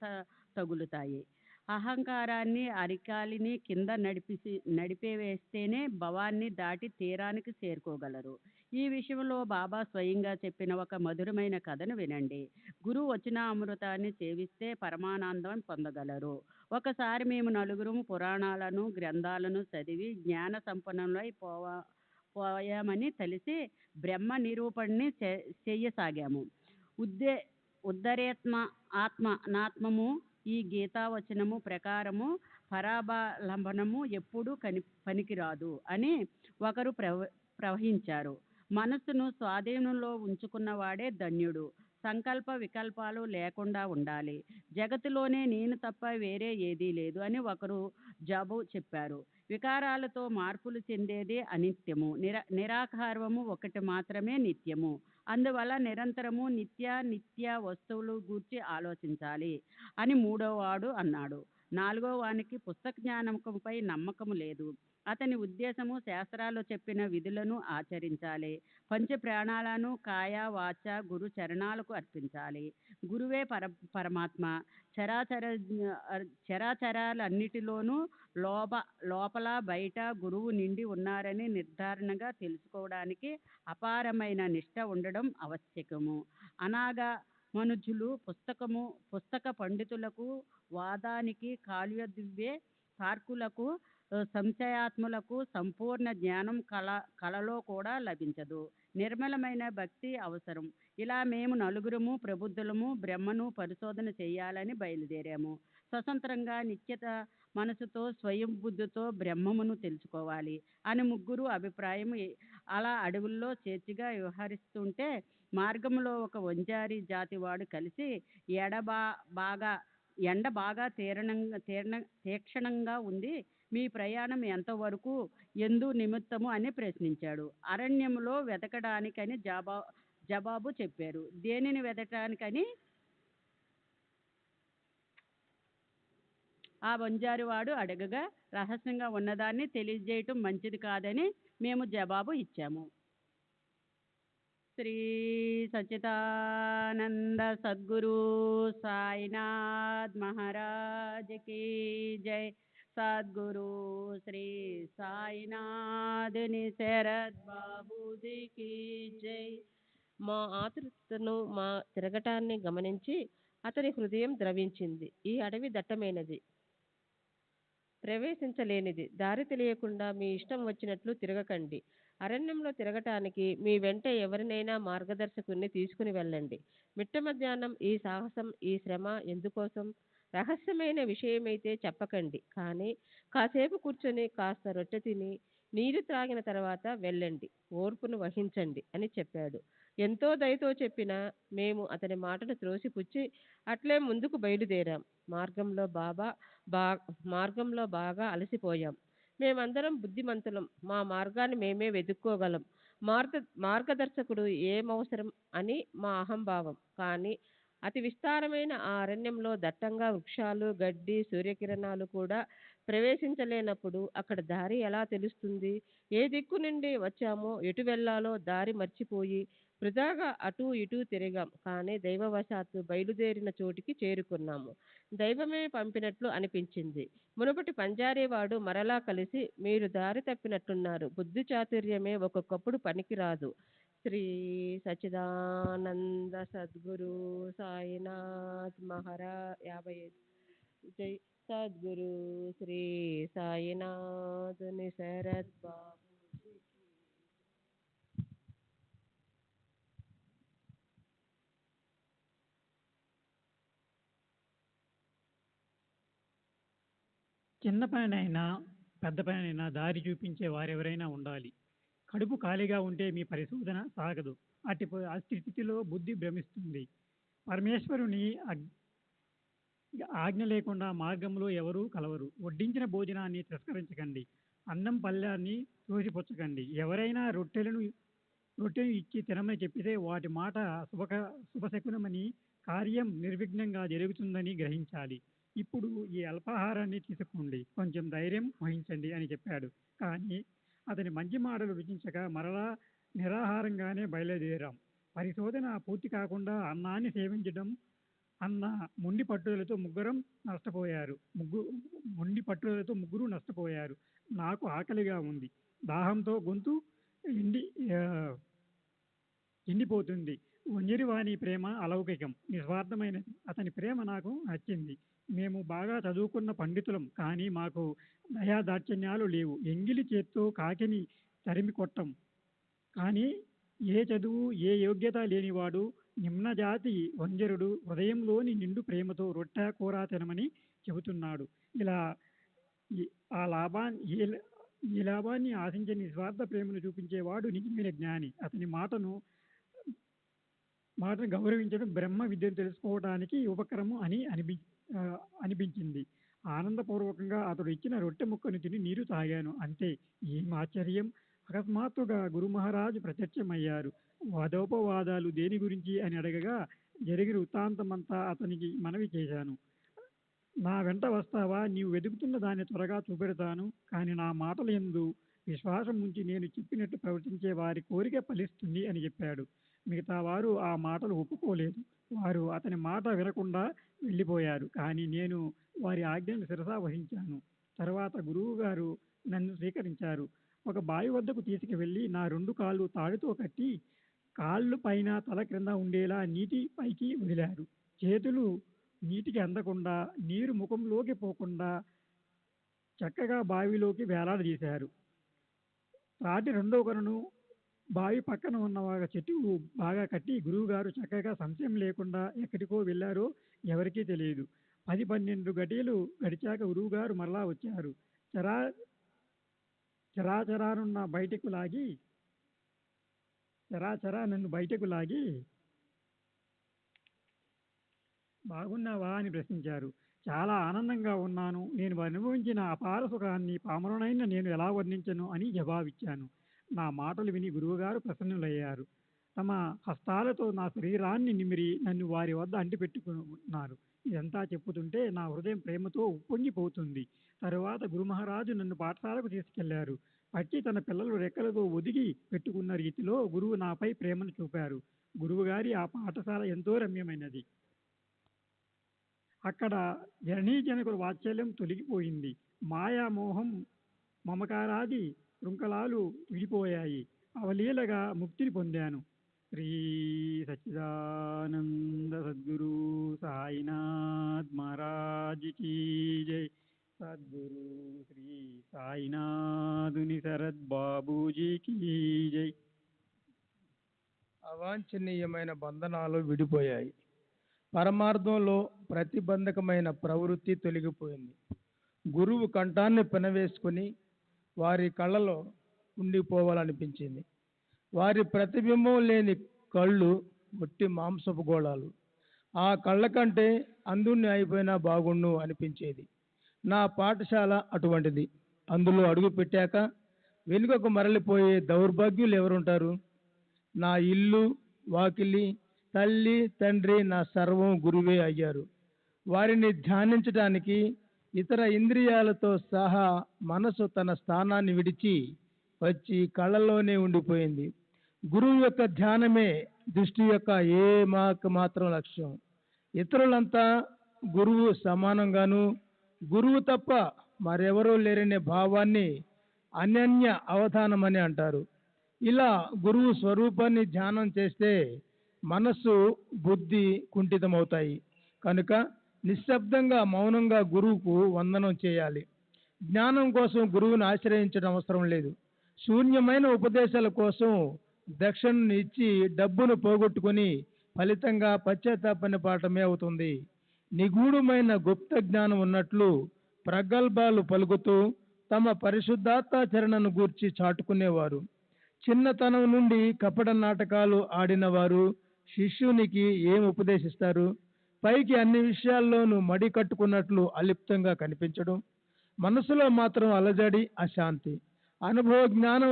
తగులుతాయి. అహంకారాన్ని, అరికాలిని కింద నడిపేవేస్తేనే భవాన్ని దాటి తీరానికి చేరుకోగలరు. ఈ విషయంలో బాబా స్వయంగా చెప్పిన ఒక మధురమైన కథను వినండి. గురు వచనామృతాన్ని సేవిస్తే పరమానందం పొందగలరు. ఒకసారి మేము నలుగురు పురాణాలను, గ్రంథాలను చదివి జ్ఞాన సంపన్నులై పోయామని తెలిసి బ్రహ్మ నిరూపణని చెయ్యసాగాము. ఆత్మము ఈ గీతావచనము ప్రకారము పరాబలంబనము ఎప్పుడూ పనికిరాదు అని ఒకరు ప్రవహించారు. మనస్సును స్వాధీనంలో ఉంచుకున్నవాడే ధన్యుడు. సంకల్ప వికల్పాలు లేకుండా ఉండాలి. జగత్తులోనే నేను తప్ప వేరే ఏదీ లేదు అని ఒకరు జవాబు చెప్పారు. వికారాలతో మార్పులు చెందేది అనిత్యము. నిరాకారము ఒకటి మాత్రమే నిత్యము. అందువల్ల నిరంతరము నిత్య వస్తువులు గూర్చి ఆలోచించాలి అని మూడోవాడు అన్నాడు. నాలుగో వానికి పుస్తక జ్ఞానంపై నమ్మకం లేదు. అతని ఉద్దేశము శాస్త్రాలు చెప్పిన విధులను ఆచరించాలి. పంచ ప్రాణాలను కాయ వాచ గురు చరణాలకు అర్పించాలి. గురువే పరమాత్మ. చరాచరాలన్నిటిలోనూ లోపల బయట గురువు నిండి ఉన్నారని నిర్ధారణగా తెలుసుకోవడానికి అపారమైన నిష్ట ఉండడం ఆవశ్యకము. అనగా మనుజులు పుస్తక పండితులకు, వాదానికి కాల్యదివ్వే తార్కులకు, సంశయాత్ములకు సంపూర్ణ జ్ఞానం కళలో కూడా లభించదు. నిర్మలమైన భక్తి అవసరం. ఇలా మేము నలుగురము ప్రబుద్ధులము బ్రహ్మను పరిశోధన చేయాలని బయలుదేరాము. స్వతంత్రంగా నిత్యత మనసుతో స్వయం బుద్ధితో బ్రహ్మమును తెలుసుకోవాలి అని ముగ్గురు అభిప్రాయం. అలా అడవుల్లో చేర్చిగా వ్యవహరిస్తుంటే మార్గంలో ఒక వంజారి జాతివాడు కలిసి ఎండ బాగా తీక్షణంగా ఉంది. మీ ప్రయాణం ఎంతవరకు, ఎందు నిమిత్తము అని ప్రశ్నించాడు. అరణ్యంలో వెతకడానికని జవాబు చెప్పారు. దేనిని వెతకడానికని ఆ వంజారివాడు అడగగా రహస్యంగా ఉన్నదాన్ని తెలియజేయటం మంచిది కాదని మేము జవాబు ఇచ్చాము. శ్రీ సచ్చిదానంద సద్గురు సాయినాథ్ మహారాజ్ की जय। సద్గురు శ్రీ సాయినాథ్ శరద్ బాబూజీ की जय। మా ఆతృతను, మా తిరగటాన్ని గమనించి అతని హృదయం ద్రవించింది. ఈ అడవి దట్టమైనది, ప్రవేశించలేనిది. దారి తెలియకుండా మీ ఇష్టం వచ్చినట్లు తిరగకండి. అరణ్యంలో తిరగటానికి మీ వెంట ఎవరినైనా మార్గదర్శకుని తీసుకుని వెళ్ళండి. మిట్ట మధ్యాహ్నం ఈ సాహసం, ఈ శ్రమ ఎందుకోసం? రహస్యమైన విషయమైతే చెప్పకండి, కానీ కాసేపు కూర్చొని కాస్త రొట్టె తిని నీరు త్రాగిన తర్వాత వెళ్ళండి. ఓర్పును వహించండి అని చెప్పాడు. ఎంతో దయతో చెప్పినా మేము అతని మాటను త్రోసిపుచ్చి అట్లే ముందుకు బయలుదేరాం. మార్గంలో బా మార్గంలో బాగా అలసిపోయాం. మేమందరం బుద్ధిమంతులం, మా మార్గాన్ని మేమే వెతుక్కోగలం. మార్గదర్శకుడు ఏమవసరం అని మా అహంభావం. కానీ అతి విస్తారమైన ఆ అరణ్యంలో దట్టంగా వృక్షాలు, గడ్డి, సూర్యకిరణాలు కూడా ప్రవేశించలేనప్పుడు అక్కడ దారి ఎలా తెలుస్తుంది? ఏ దిక్కు నుండి వచ్చామో, ఎటు వెళ్ళాలో దారి మర్చిపోయి వృధాగా అటూ ఇటూ తిరిగాం. కానీ దైవవశాత్తు బయలుదేరిన చోటికి చేరుకున్నాము. దైవమే పంపినట్లు అనిపించింది. మునుపటి పంజారీవాడు మరలా కలిసి, మీరు దారి తప్పినట్టున్నారు, బుద్ధి చాతుర్యమే ఒక్కొక్కప్పుడు పనికిరాదు. శ్రీ సచిదానంద సద్గురు సాయినాథ్ మహారాజ్ 55. జై సద్గురు శ్రీ సాయినాథ్ నిసరత్ బాబు. చిన్న పనినైనా పెద్ద పనినైనా దారి చూపించే వారెవరైనా ఉండాలి. కడుపు ఖాళీగా ఉంటే మీ పరిశోధన సాగదు. ఆ స్థితిలో బుద్ధి భ్రమిస్తుంది. పరమేశ్వరుని ఆజ్ఞ లేకుండా మార్గంలో ఎవరూ కలవరు. వడ్డించిన భోజనాన్ని తిరస్కరించకండి. అన్నం పళ్ళాన్ని తోసిపుచ్చకండి. ఎవరైనా రొట్టెను ఇచ్చి తినమని చెప్పితే వాటి మాట శుభశకునమని, కార్యం నిర్విఘ్నంగా జరుగుతుందని గ్రహించాలి. ఇప్పుడు ఈ అల్పాహారాన్ని తీసుకోండి, కొంచెం ధైర్యం వహించండి అని చెప్పాడు. కానీ అతని మంచి మాటలు రుచించక మరలా నిరాహారంగానే బయలుదేరాం. పరిశోధన పూర్తి కాకుండా అన్నాన్ని సేవించడం అన్న మొండి పట్టుదలతో ముగ్గురు నష్టపోయారు. నాకు ఆకలిగా ఉంది, దాహంతో గొంతు ఎండిపోతుంది. వంజరివాణి ప్రేమ అలౌకికం, నిస్వార్థమైనది. అతని ప్రేమ నాకు నచ్చింది. మేము బాగా చదువుకున్న పండితులం, కానీ మాకు దయాదాక్షిణ్యాలు లేవు. ఎంగిలి చేత్తో కాకిని తరిమి కొట్టం. కానీ ఏ చదువు, ఏ యోగ్యత లేనివాడు, నిమ్నజాతి వంజరుడు హృదయంలోని నిండు ప్రేమతో రొట్టె కూర తినమని చెబుతున్నాడు. ఈ లాభాన్ని ఆశించని నిస్వార్థ ప్రేమను చూపించేవాడు నిజమైన జ్ఞాని. అతని మాటను గౌరవించడం బ్రహ్మ విద్యను తెలుసుకోవడానికి ఉపక్రమం అని అనిపించింది. ఆనందపూర్వకంగా అతడు ఇచ్చిన రొట్టె ముక్కను తిని నీరు తాగాను. అంతే. ఏం ఆశ్చర్యం! అకస్మాత్తుగా గురు మహారాజు ప్రత్యక్షమయ్యారు. వాదోపవాదాలు దేని గురించి అని అడగగా జరిగిన వృత్తాంతమంతా అతనికి మనవి చేశాను. నా వెంట వస్తావా? నీవు వెతుకుతున్న దాన్ని త్వరగా చూపెడతాను. కానీ నా మాటల యందు విశ్వాసం ఉంచి నేను చెప్పినట్టు ప్రవర్తించే వారి కోరిక ఫలిస్తుంది అని చెప్పాడు. మిగతా వారు ఆ మాటలు ఒప్పుకోలేదు. వారు అతని మాట వినకుండా వెళ్ళిపోయారు. కానీ నేను వారి ఆజ్ఞను శిరసా వహించాను. తర్వాత గురువు గారు నన్ను స్వీకరించారు. ఒక బావి వద్దకు తీసుకువెళ్ళి నా 2 కాళ్ళు తాడుతో కట్టి కాళ్ళు పైన తల క్రింద ఉండేలా నీటి పైకి వదిలారు. చేతులు నీటికి అందకుండా, నీరు ముఖంలోకి పోకుండా చక్కగా బావిలోకి వేలాడదీశారు. తాటి 2వ కొనను బావి పక్కన ఉన్న ఒక చెట్టుకు బాగా కట్టి గురువుగారు చక్కగా సంశయం లేకుండా ఎక్కడికో వెళ్ళారో ఎవరికీ తెలియదు. 10-12 గడియలు గడిచాక గురువుగారు మరలా వచ్చారు. చరాచరా నన్ను బయటకు లాగి బాగున్నావా అని ప్రశ్నించారు. చాలా ఆనందంగా ఉన్నాను. నేను అనుభవించిన అపార సుఖాన్ని పామరునైన నేను ఎలా వర్ణించను అని జవాబిచ్చాను. నా మాటలు విని గురువుగారు ప్రసన్నులయ్యారు. తమ హస్తాలతో నా శరీరాన్ని నిమిరి నన్ను వారి వద్ద అంటిపెట్టుకున్నారు. ఇదంతా చెప్పుతుంటే నా హృదయం ప్రేమతో ఉప్పొంగిపోతుంది. తరువాత గురు మహారాజు నన్ను పాఠశాలకు తీసుకెళ్లారు. పక్షి తన పిల్లలు రెక్కలతో ఒదిగి పెట్టుకున్న రీతిలో గురువు నాపై ప్రేమను చూపారు. గురువుగారి ఆ పాఠశాల ఎంతో రమ్యమైనది. అక్కడ జననీజనకుల వాత్సల్యం తొలగిపోయింది. మాయామోహం, మమకారాది శృంఖలాలు విడిపోయాయి. అవలీలగా ముక్తిని పొందాను. శ్రీ సచ్చిదానంద సద్గురు సాయినాథ్ మహారాజ్ కీ జై. సద్గురు శ్రీ సాయినాథుని శరత్ బాబూజీ కీ జై. అవాంఛనీయమైన బంధనాలు విడిపోయాయి. పరమార్థంలో ప్రతిబంధకమైన ప్రవృత్తి తొలగిపోయింది. గురువు కంఠాన్ని పెనవేసుకుని వారి కళ్ళలో ఉండిపోవాలనిపించింది. వారి ప్రతిబింబం లేని కళ్ళు ఒట్టి మాంసపు గోళాలు. ఆ కళ్ళ కంటే అందుణ్ణి అయిపోయినా బాగుండు అనిపించేది. నా పాఠశాల అటువంటిది. అందులో అడుగు పెట్టాక వెనుకకు మరలిపోయే దౌర్భాగ్యులు ఎవరుంటారు? నా ఇల్లు, వాకిలి, తల్లి, తండ్రి, నా సర్వం గురువే అయ్యారు. వారిని ధ్యానించడానికి ఇతర ఇంద్రియాలతో సహా మనసు తన స్థానాన్ని విడిచి వచ్చి కళ్ళలోనే ఉండిపోయింది. గురువు యొక్క ధ్యానమే దృష్టి యొక్క మాత్రం లక్ష్యం. ఇతరులంతా గురువు సమానంగాను, గురువు తప్ప మరెవరూ లేరనే భావాన్ని అనన్య అవధానమని అంటారు. ఇలా గురువు స్వరూపాన్ని ధ్యానం చేస్తే మనస్సు, బుద్ధి కుంఠితమవుతాయి. కనుక నిశ్శబ్దంగా మౌనంగా గురువుకు వందనం చేయాలి. జ్ఞానం కోసం గురువుని ఆశ్రయించడం అవసరం లేదు. శూన్యమైన ఉపదేశాల కోసం దక్షిణను ఇచ్చి డబ్బును పోగొట్టుకుని ఫలితంగా పశ్చాత్తాపని పాఠమే అవుతుంది. నిగూఢమైన గుప్త జ్ఞానం ఉన్నట్లు ప్రగల్భాలు పలుకుతూ తమ పరిశుద్ధాత్మాచరణను గూర్చి చాటుకునేవారు. చిన్నతనం నుండి కపట నాటకాలు ఆడినవారు శిష్యునికి ఏం ఉపదేశిస్తారు? పైకి అన్ని విషయాల్లోనూ మడి కట్టుకున్నట్లు అలిప్తంగా కనిపించడం, మనసులో మాత్రం అలజడి, అశాంతి. అనుభవ జ్ఞానం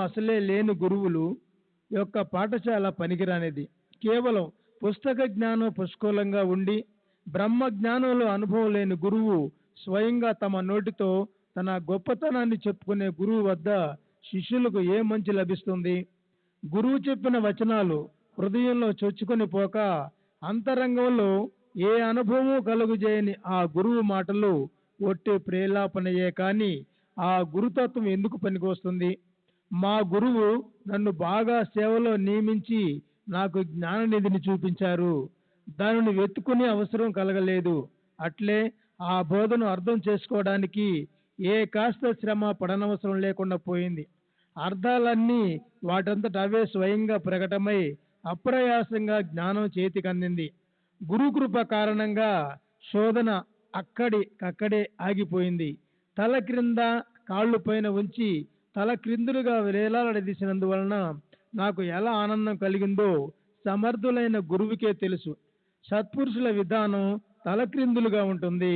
అసలే లేని గురువులు యొక్క పాఠశాల పనికిరానిది. కేవలం పుస్తక జ్ఞానం పుష్కలంగా ఉండి బ్రహ్మ జ్ఞానంలో అనుభవం లేని గురువు స్వయంగా తమ నోటితో తన గొప్పతనాన్ని చెప్పుకునే గురువు వద్ద శిష్యులకు ఏ మంచి లభిస్తుంది? గురువు చెప్పిన వచనాలు హృదయంలో చొచ్చుకొని పోక అంతరంగంలో ఏ అనుభవం కలుగుజేయని ఆ గురువు మాటలు ఒట్టి ప్రేలాపనయే కాని ఆ గురుతత్వం ఎందుకు పనికొస్తుంది? మా గురువు నన్ను బాగా సేవలో నియమించి నాకు జ్ఞాననిధిని చూపించారు. దానిని వెతుకునే అవసరం కలగలేదు. అట్లే ఆ బోధను అర్థం చేసుకోవడానికి ఏ కాస్త శ్రమ పడనవసరం లేకుండా పోయింది. అర్థాలన్నీ వాటంతట అవే స్వయంగా ప్రకటమై అప్రయాసంగా జ్ఞానం చేతికందింది. గురుకృప కారణంగా శోధన అక్కడే ఆగిపోయింది. తల క్రింద కాళ్ళు పైన ఉంచి తల క్రిందులుగా వేలాడదీసినందువలన నాకు ఎలా ఆనందం కలిగిందో సమర్థులైన గురువుకే తెలుసు. సత్పురుషుల విధానం తలక్రిందులుగా ఉంటుంది.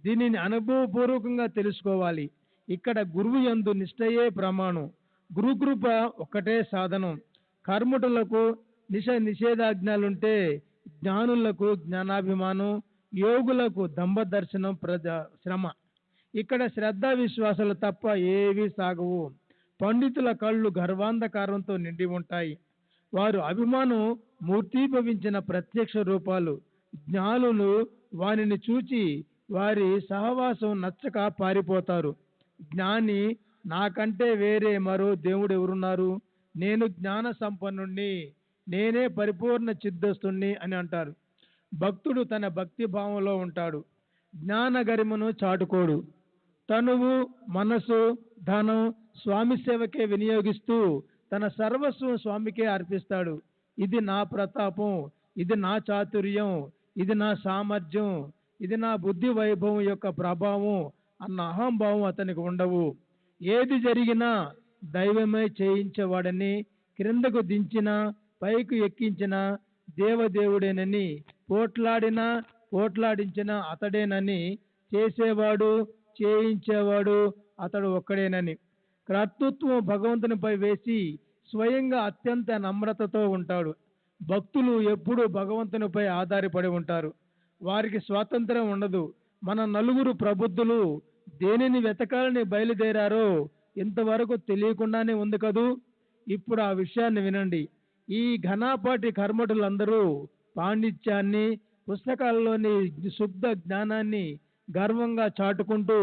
దీనిని అనుభవపూర్వకంగా తెలుసుకోవాలి. ఇక్కడ గురువు యందు నిష్ఠయే ప్రమాణం. గురుకృప ఒక్కటే సాధనం. కర్మఠులకు నిషేధాజ్ఞలుంటే జ్ఞానులకు జ్ఞానాభిమానం, యోగులకు దంభ దర్శనం, శ్రమ. ఇక్కడ శ్రద్ధ విశ్వాసాలు తప్ప ఏవీ సాగవు. పండితుల కళ్ళు గర్వాంధకారంతో నిండి ఉంటాయి. వారు అభిమానం మూర్తీభవించిన ప్రత్యక్ష రూపాలు. జ్ఞానులు వానిని చూచి వారి సహవాసం నచ్చక పారిపోతారు. జ్ఞాని నాకంటే వేరే మరో దేవుడు ఎవరున్నారు? నేను జ్ఞాన సంపన్నుణ్ణి, నేనే పరిపూర్ణ చిద్దస్తుణ్ణి అని అంటారు. భక్తుడు తన భక్తి భావంలో ఉంటాడు. జ్ఞాన గరిమను చాటుకోడు. తనువు, మనసు, ధనం స్వామి సేవకే వినియోగిస్తూ తన సర్వస్వం స్వామికే అర్పిస్తాడు. ఇది నా ప్రతాపం, ఇది నా చాతుర్యం, ఇది నా సామర్థ్యం, ఇది నా బుద్ధి వైభవం యొక్క ప్రభావం అన్న అహంభావం అతనికి ఉండవు. ఏది జరిగినా దైవమే చేయించేవాడని, క్రిందకు దించినా పైకి ఎక్కించిన దేవదేవుడేనని, పోట్లాడించిన అతడేనని, చేసేవాడు చేయించేవాడు అతడు ఒక్కడేనని కర్తృత్వం భగవంతునిపై వేసి స్వయంగా అత్యంత నమ్రతతో ఉంటాడు. భక్తులు ఎప్పుడూ భగవంతునిపై ఆధారపడి ఉంటారు. వారికి స్వాతంత్రం ఉండదు. మన నలుగురు ప్రబుద్ధులు దేనిని వెతకాలని బయలుదేరారో ఇంతవరకు తెలియకుండానే ఉంది కదూ. ఇప్పుడు ఆ విషయాన్ని వినండి. ఈ ఘనాపాటి కర్మఠులందరూ పాండిత్యాన్ని, పుస్తకాల్లోని శుద్ధ జ్ఞానాన్ని గర్వంగా చాటుకుంటూ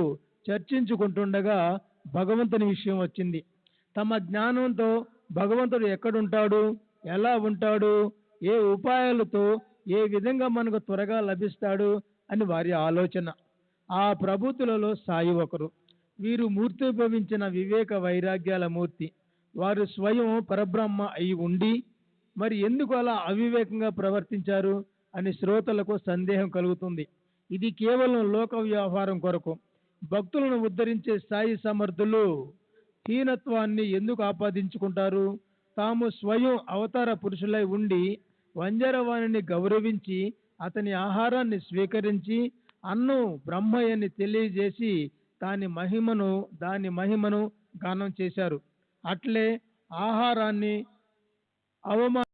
చర్చించుకుంటుండగా భగవంతుని విషయం వచ్చింది. తమ జ్ఞానంతో భగవంతుడు ఎక్కడుంటాడు, ఎలా ఉంటాడు, ఏ ఉపాయాలతో ఏ విధంగా మనకు త్వరగా లభిస్తాడు అని వారి ఆలోచన. ఆ ప్రబుద్ధులలో సాయి ఒకరు. వీరు మూర్తిభవించిన వివేక వైరాగ్యాల మూర్తి. వారు స్వయం పరబ్రహ్మ అయి ఉండి మరి ఎందుకు అలా అవివేకంగా ప్రవర్తించారు అని శ్రోతలకు సందేహం కలుగుతుంది. ఇది కేవలం లోక వ్యవహారం కొరకు. భక్తులను ఉద్ధరించే సాయి సమర్థులు హీనత్వాన్ని ఎందుకు ఆపాదించుకుంటారు? తాము స్వయం అవతార పురుషులై ఉండి వంజరవాణిని గౌరవించి అతని ఆహారాన్ని స్వీకరించి అన్నం బ్రహ్మయని తెలియజేసి దాని మహిమను గానం చేశారు. అట్లే ఆహారాన్ని అవమాన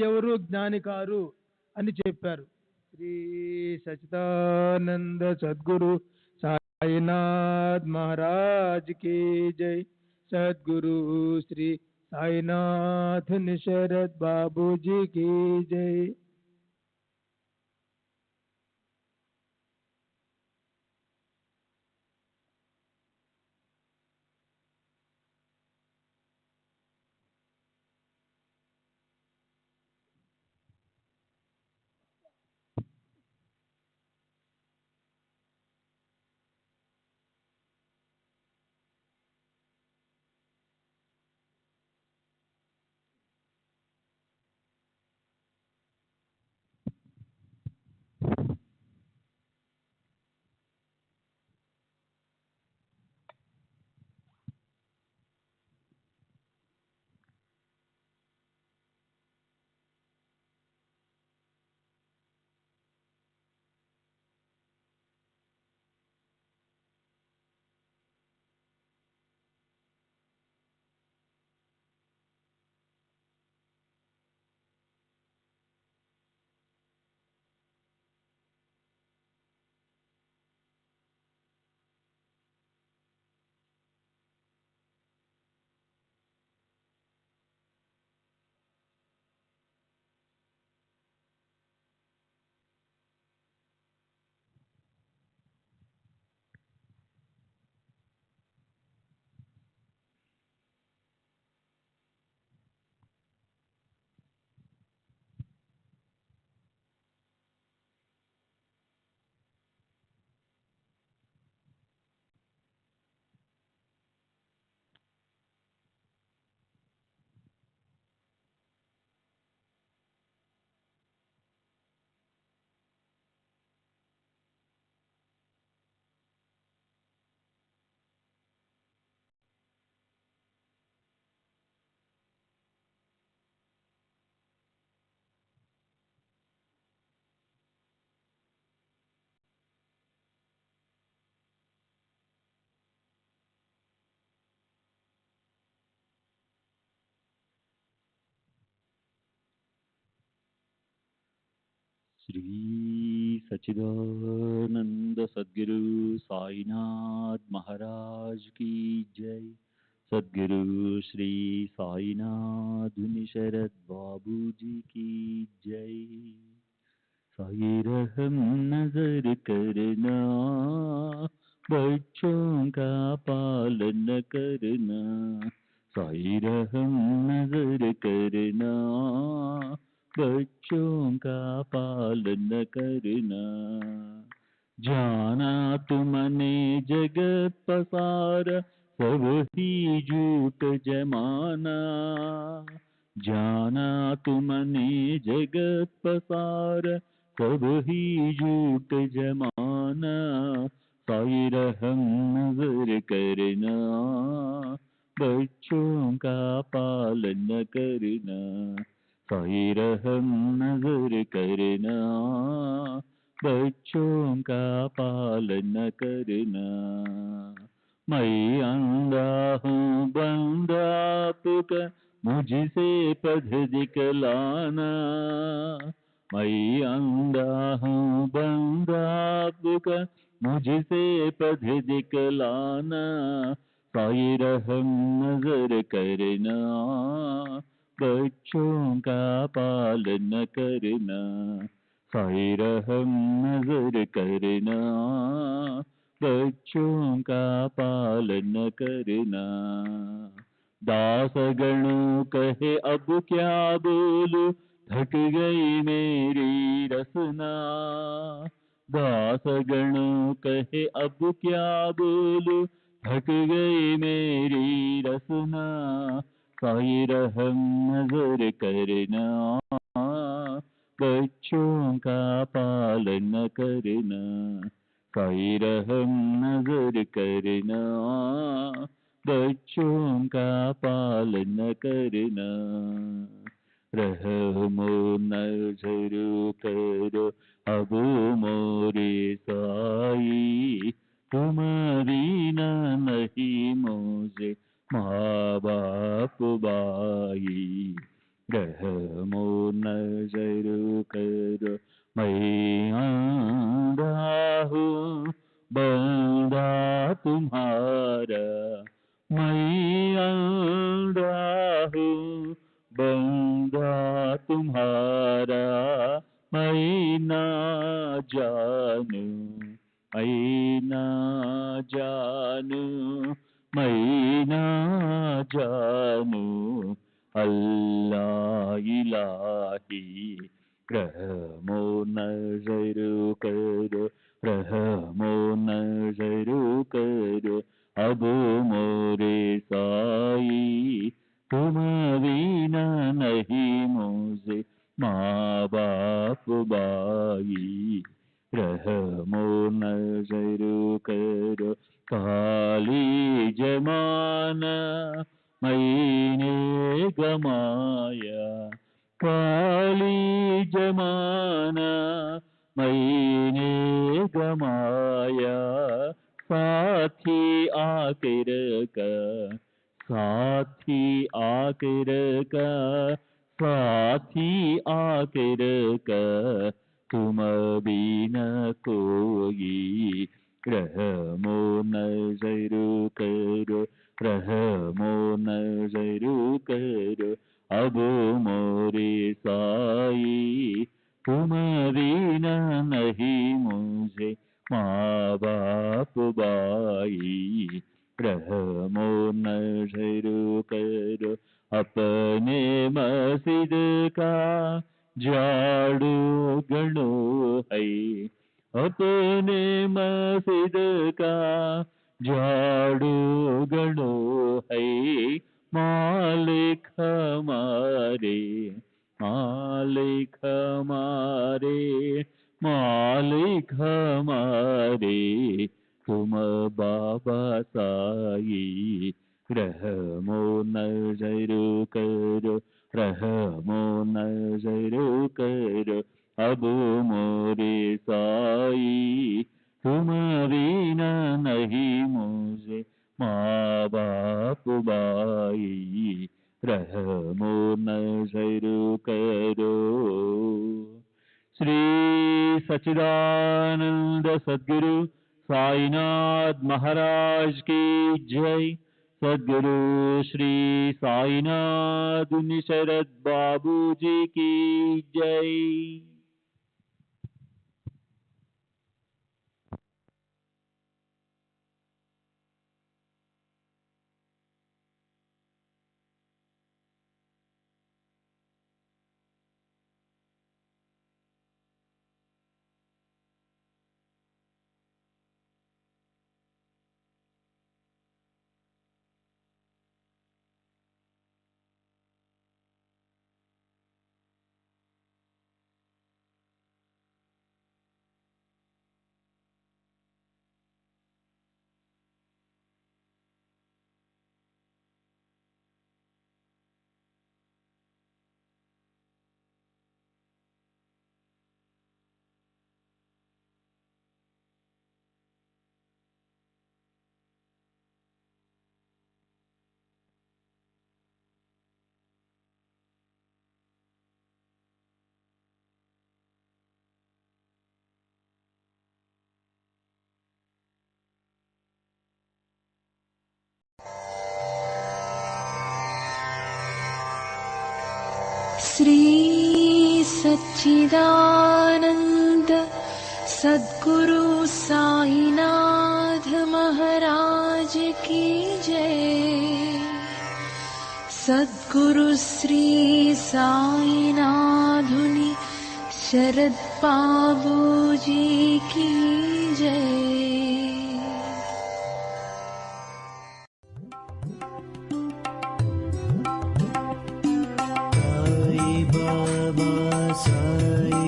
ఎవరు జ్ఞాని కారు అని చెప్పారు. శ్రీ సచిదానంద సద్గురు సాయినాథ్ మహారాజ్ की जय. सद्गुरु श्री साईनाथ निशरद बाबू जी की जय. श्री सच्चिदानंद सद्गुरु साईनाथ महाराज की जय. सद्गुरु श्री साईनाथ शरद बाबू जी की जय. साई रहम नजर करना, बच्चों का पालन करना. साई रहम नजर करना, बच्चों का पालन करना. जाना तुमने जगत पसारा, सब ही झूठ जमाना. जाना तुमने जगत पसारा, सब ही झूठ जमाना. साई रहम नजर करना, बच्चों का पालन करना. साई रहम नजर करना, बच्चों का पालन करना. मैं अंधा हूँ बंदा आपका, मुझसे पद दिखलाना. मैं अंधा हूँ बंदा आपका, मुझसे पद दिखलाना. साई रहम नजर करना, बच्चों का पालन करना. साई रहम नजर करना, बच्चों का पालन करना. दास गणों कहे अब क्या बोलूं, थक गई मेरी रसना. दास गणों कहे अब क्या बोलूं, थक गई मेरी रसना. साई रहम नजर करना, बच्चों का पालन करना, साई रहम नजर करना, बच्चों का पालन करना, रहमो नजर करो अब मोरे साई, तुम बिना नहीं मुझे माँ बाप बाई, रहमो नजर करो मैं आंधा हूँ बंदा तुम्हारा, मैं आंधा हूँ बंदा तुम्हारा, मैं ना जानू, मैं ना जानू, मैं ना जानू, अल्लाह इलाही, रहमो नजर करो, रहमो नजर करो अब मोरे साई, तुम बिना नहीं मुझे माँ बाप बाई, रहमो नजर करो काली जमाना मैंने गमाया, काली जमाना मैंने गमाया, साथी आखिर का, साथी आखिर का, साथी आखिर का, तुम बिना कोई, रहमो नजर करो, रहमो नजर करो अब मोरे साई, तुम बिना नहीं मुझे माँ बाप बाई, रहमो नजर करो अपने मस्जिद का झाड़ू गणो है, अपने मस्जिद का झाड़ू गणो है, मालिक हमारे, मालिक हमारे, मालिक हमारे, तुम बाबा साई, रहमो नजर करो, रहमो नजर करो अब मोरे साई, तुम बिना नहीं मुझे माँ बाप बाई, रहमो नजर करो। श्री सच्चिदानंद सद्गुरु साईनाथ महाराज की जय। सद्गुरु श्री साईनाथ शरद बाबू जी की जय। श्री सच्चिदानंद सद्गुरु साईनाथ महाराज की जय। सद्गुरु श्री साईनाथुनि शरद बाबू जी की जय। Baba Sai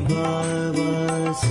Sai Baba,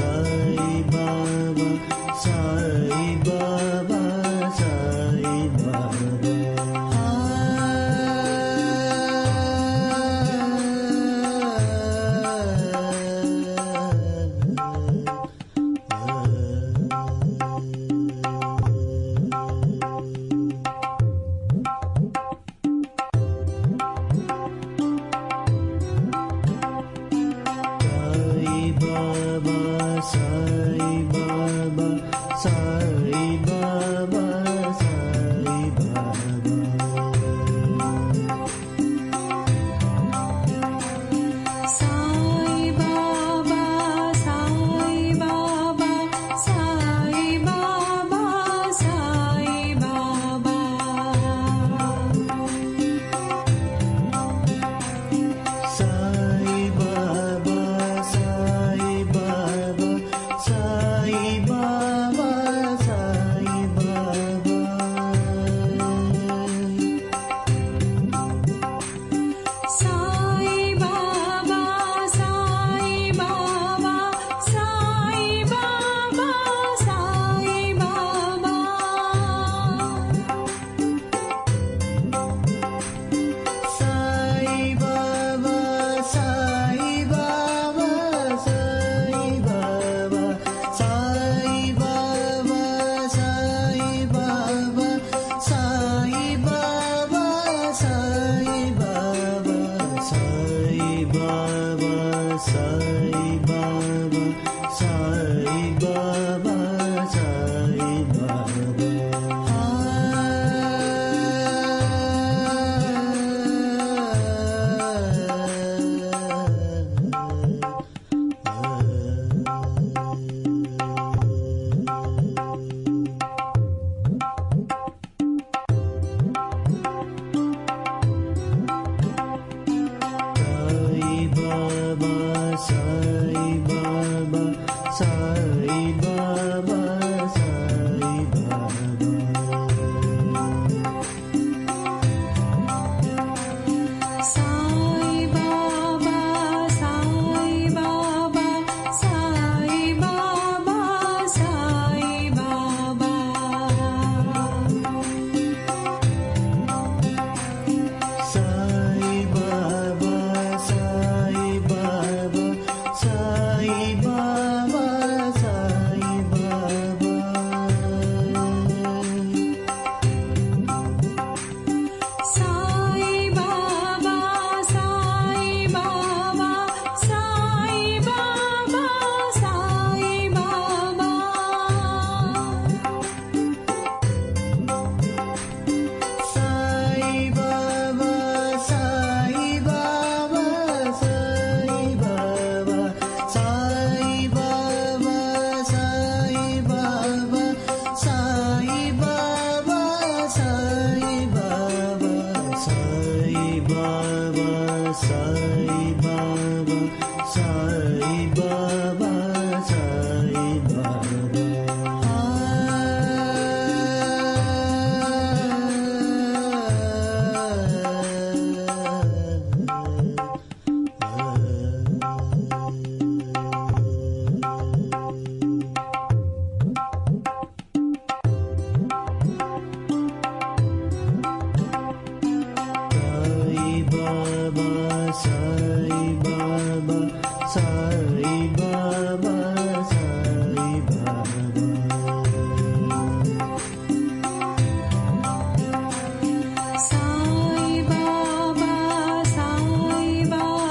Sai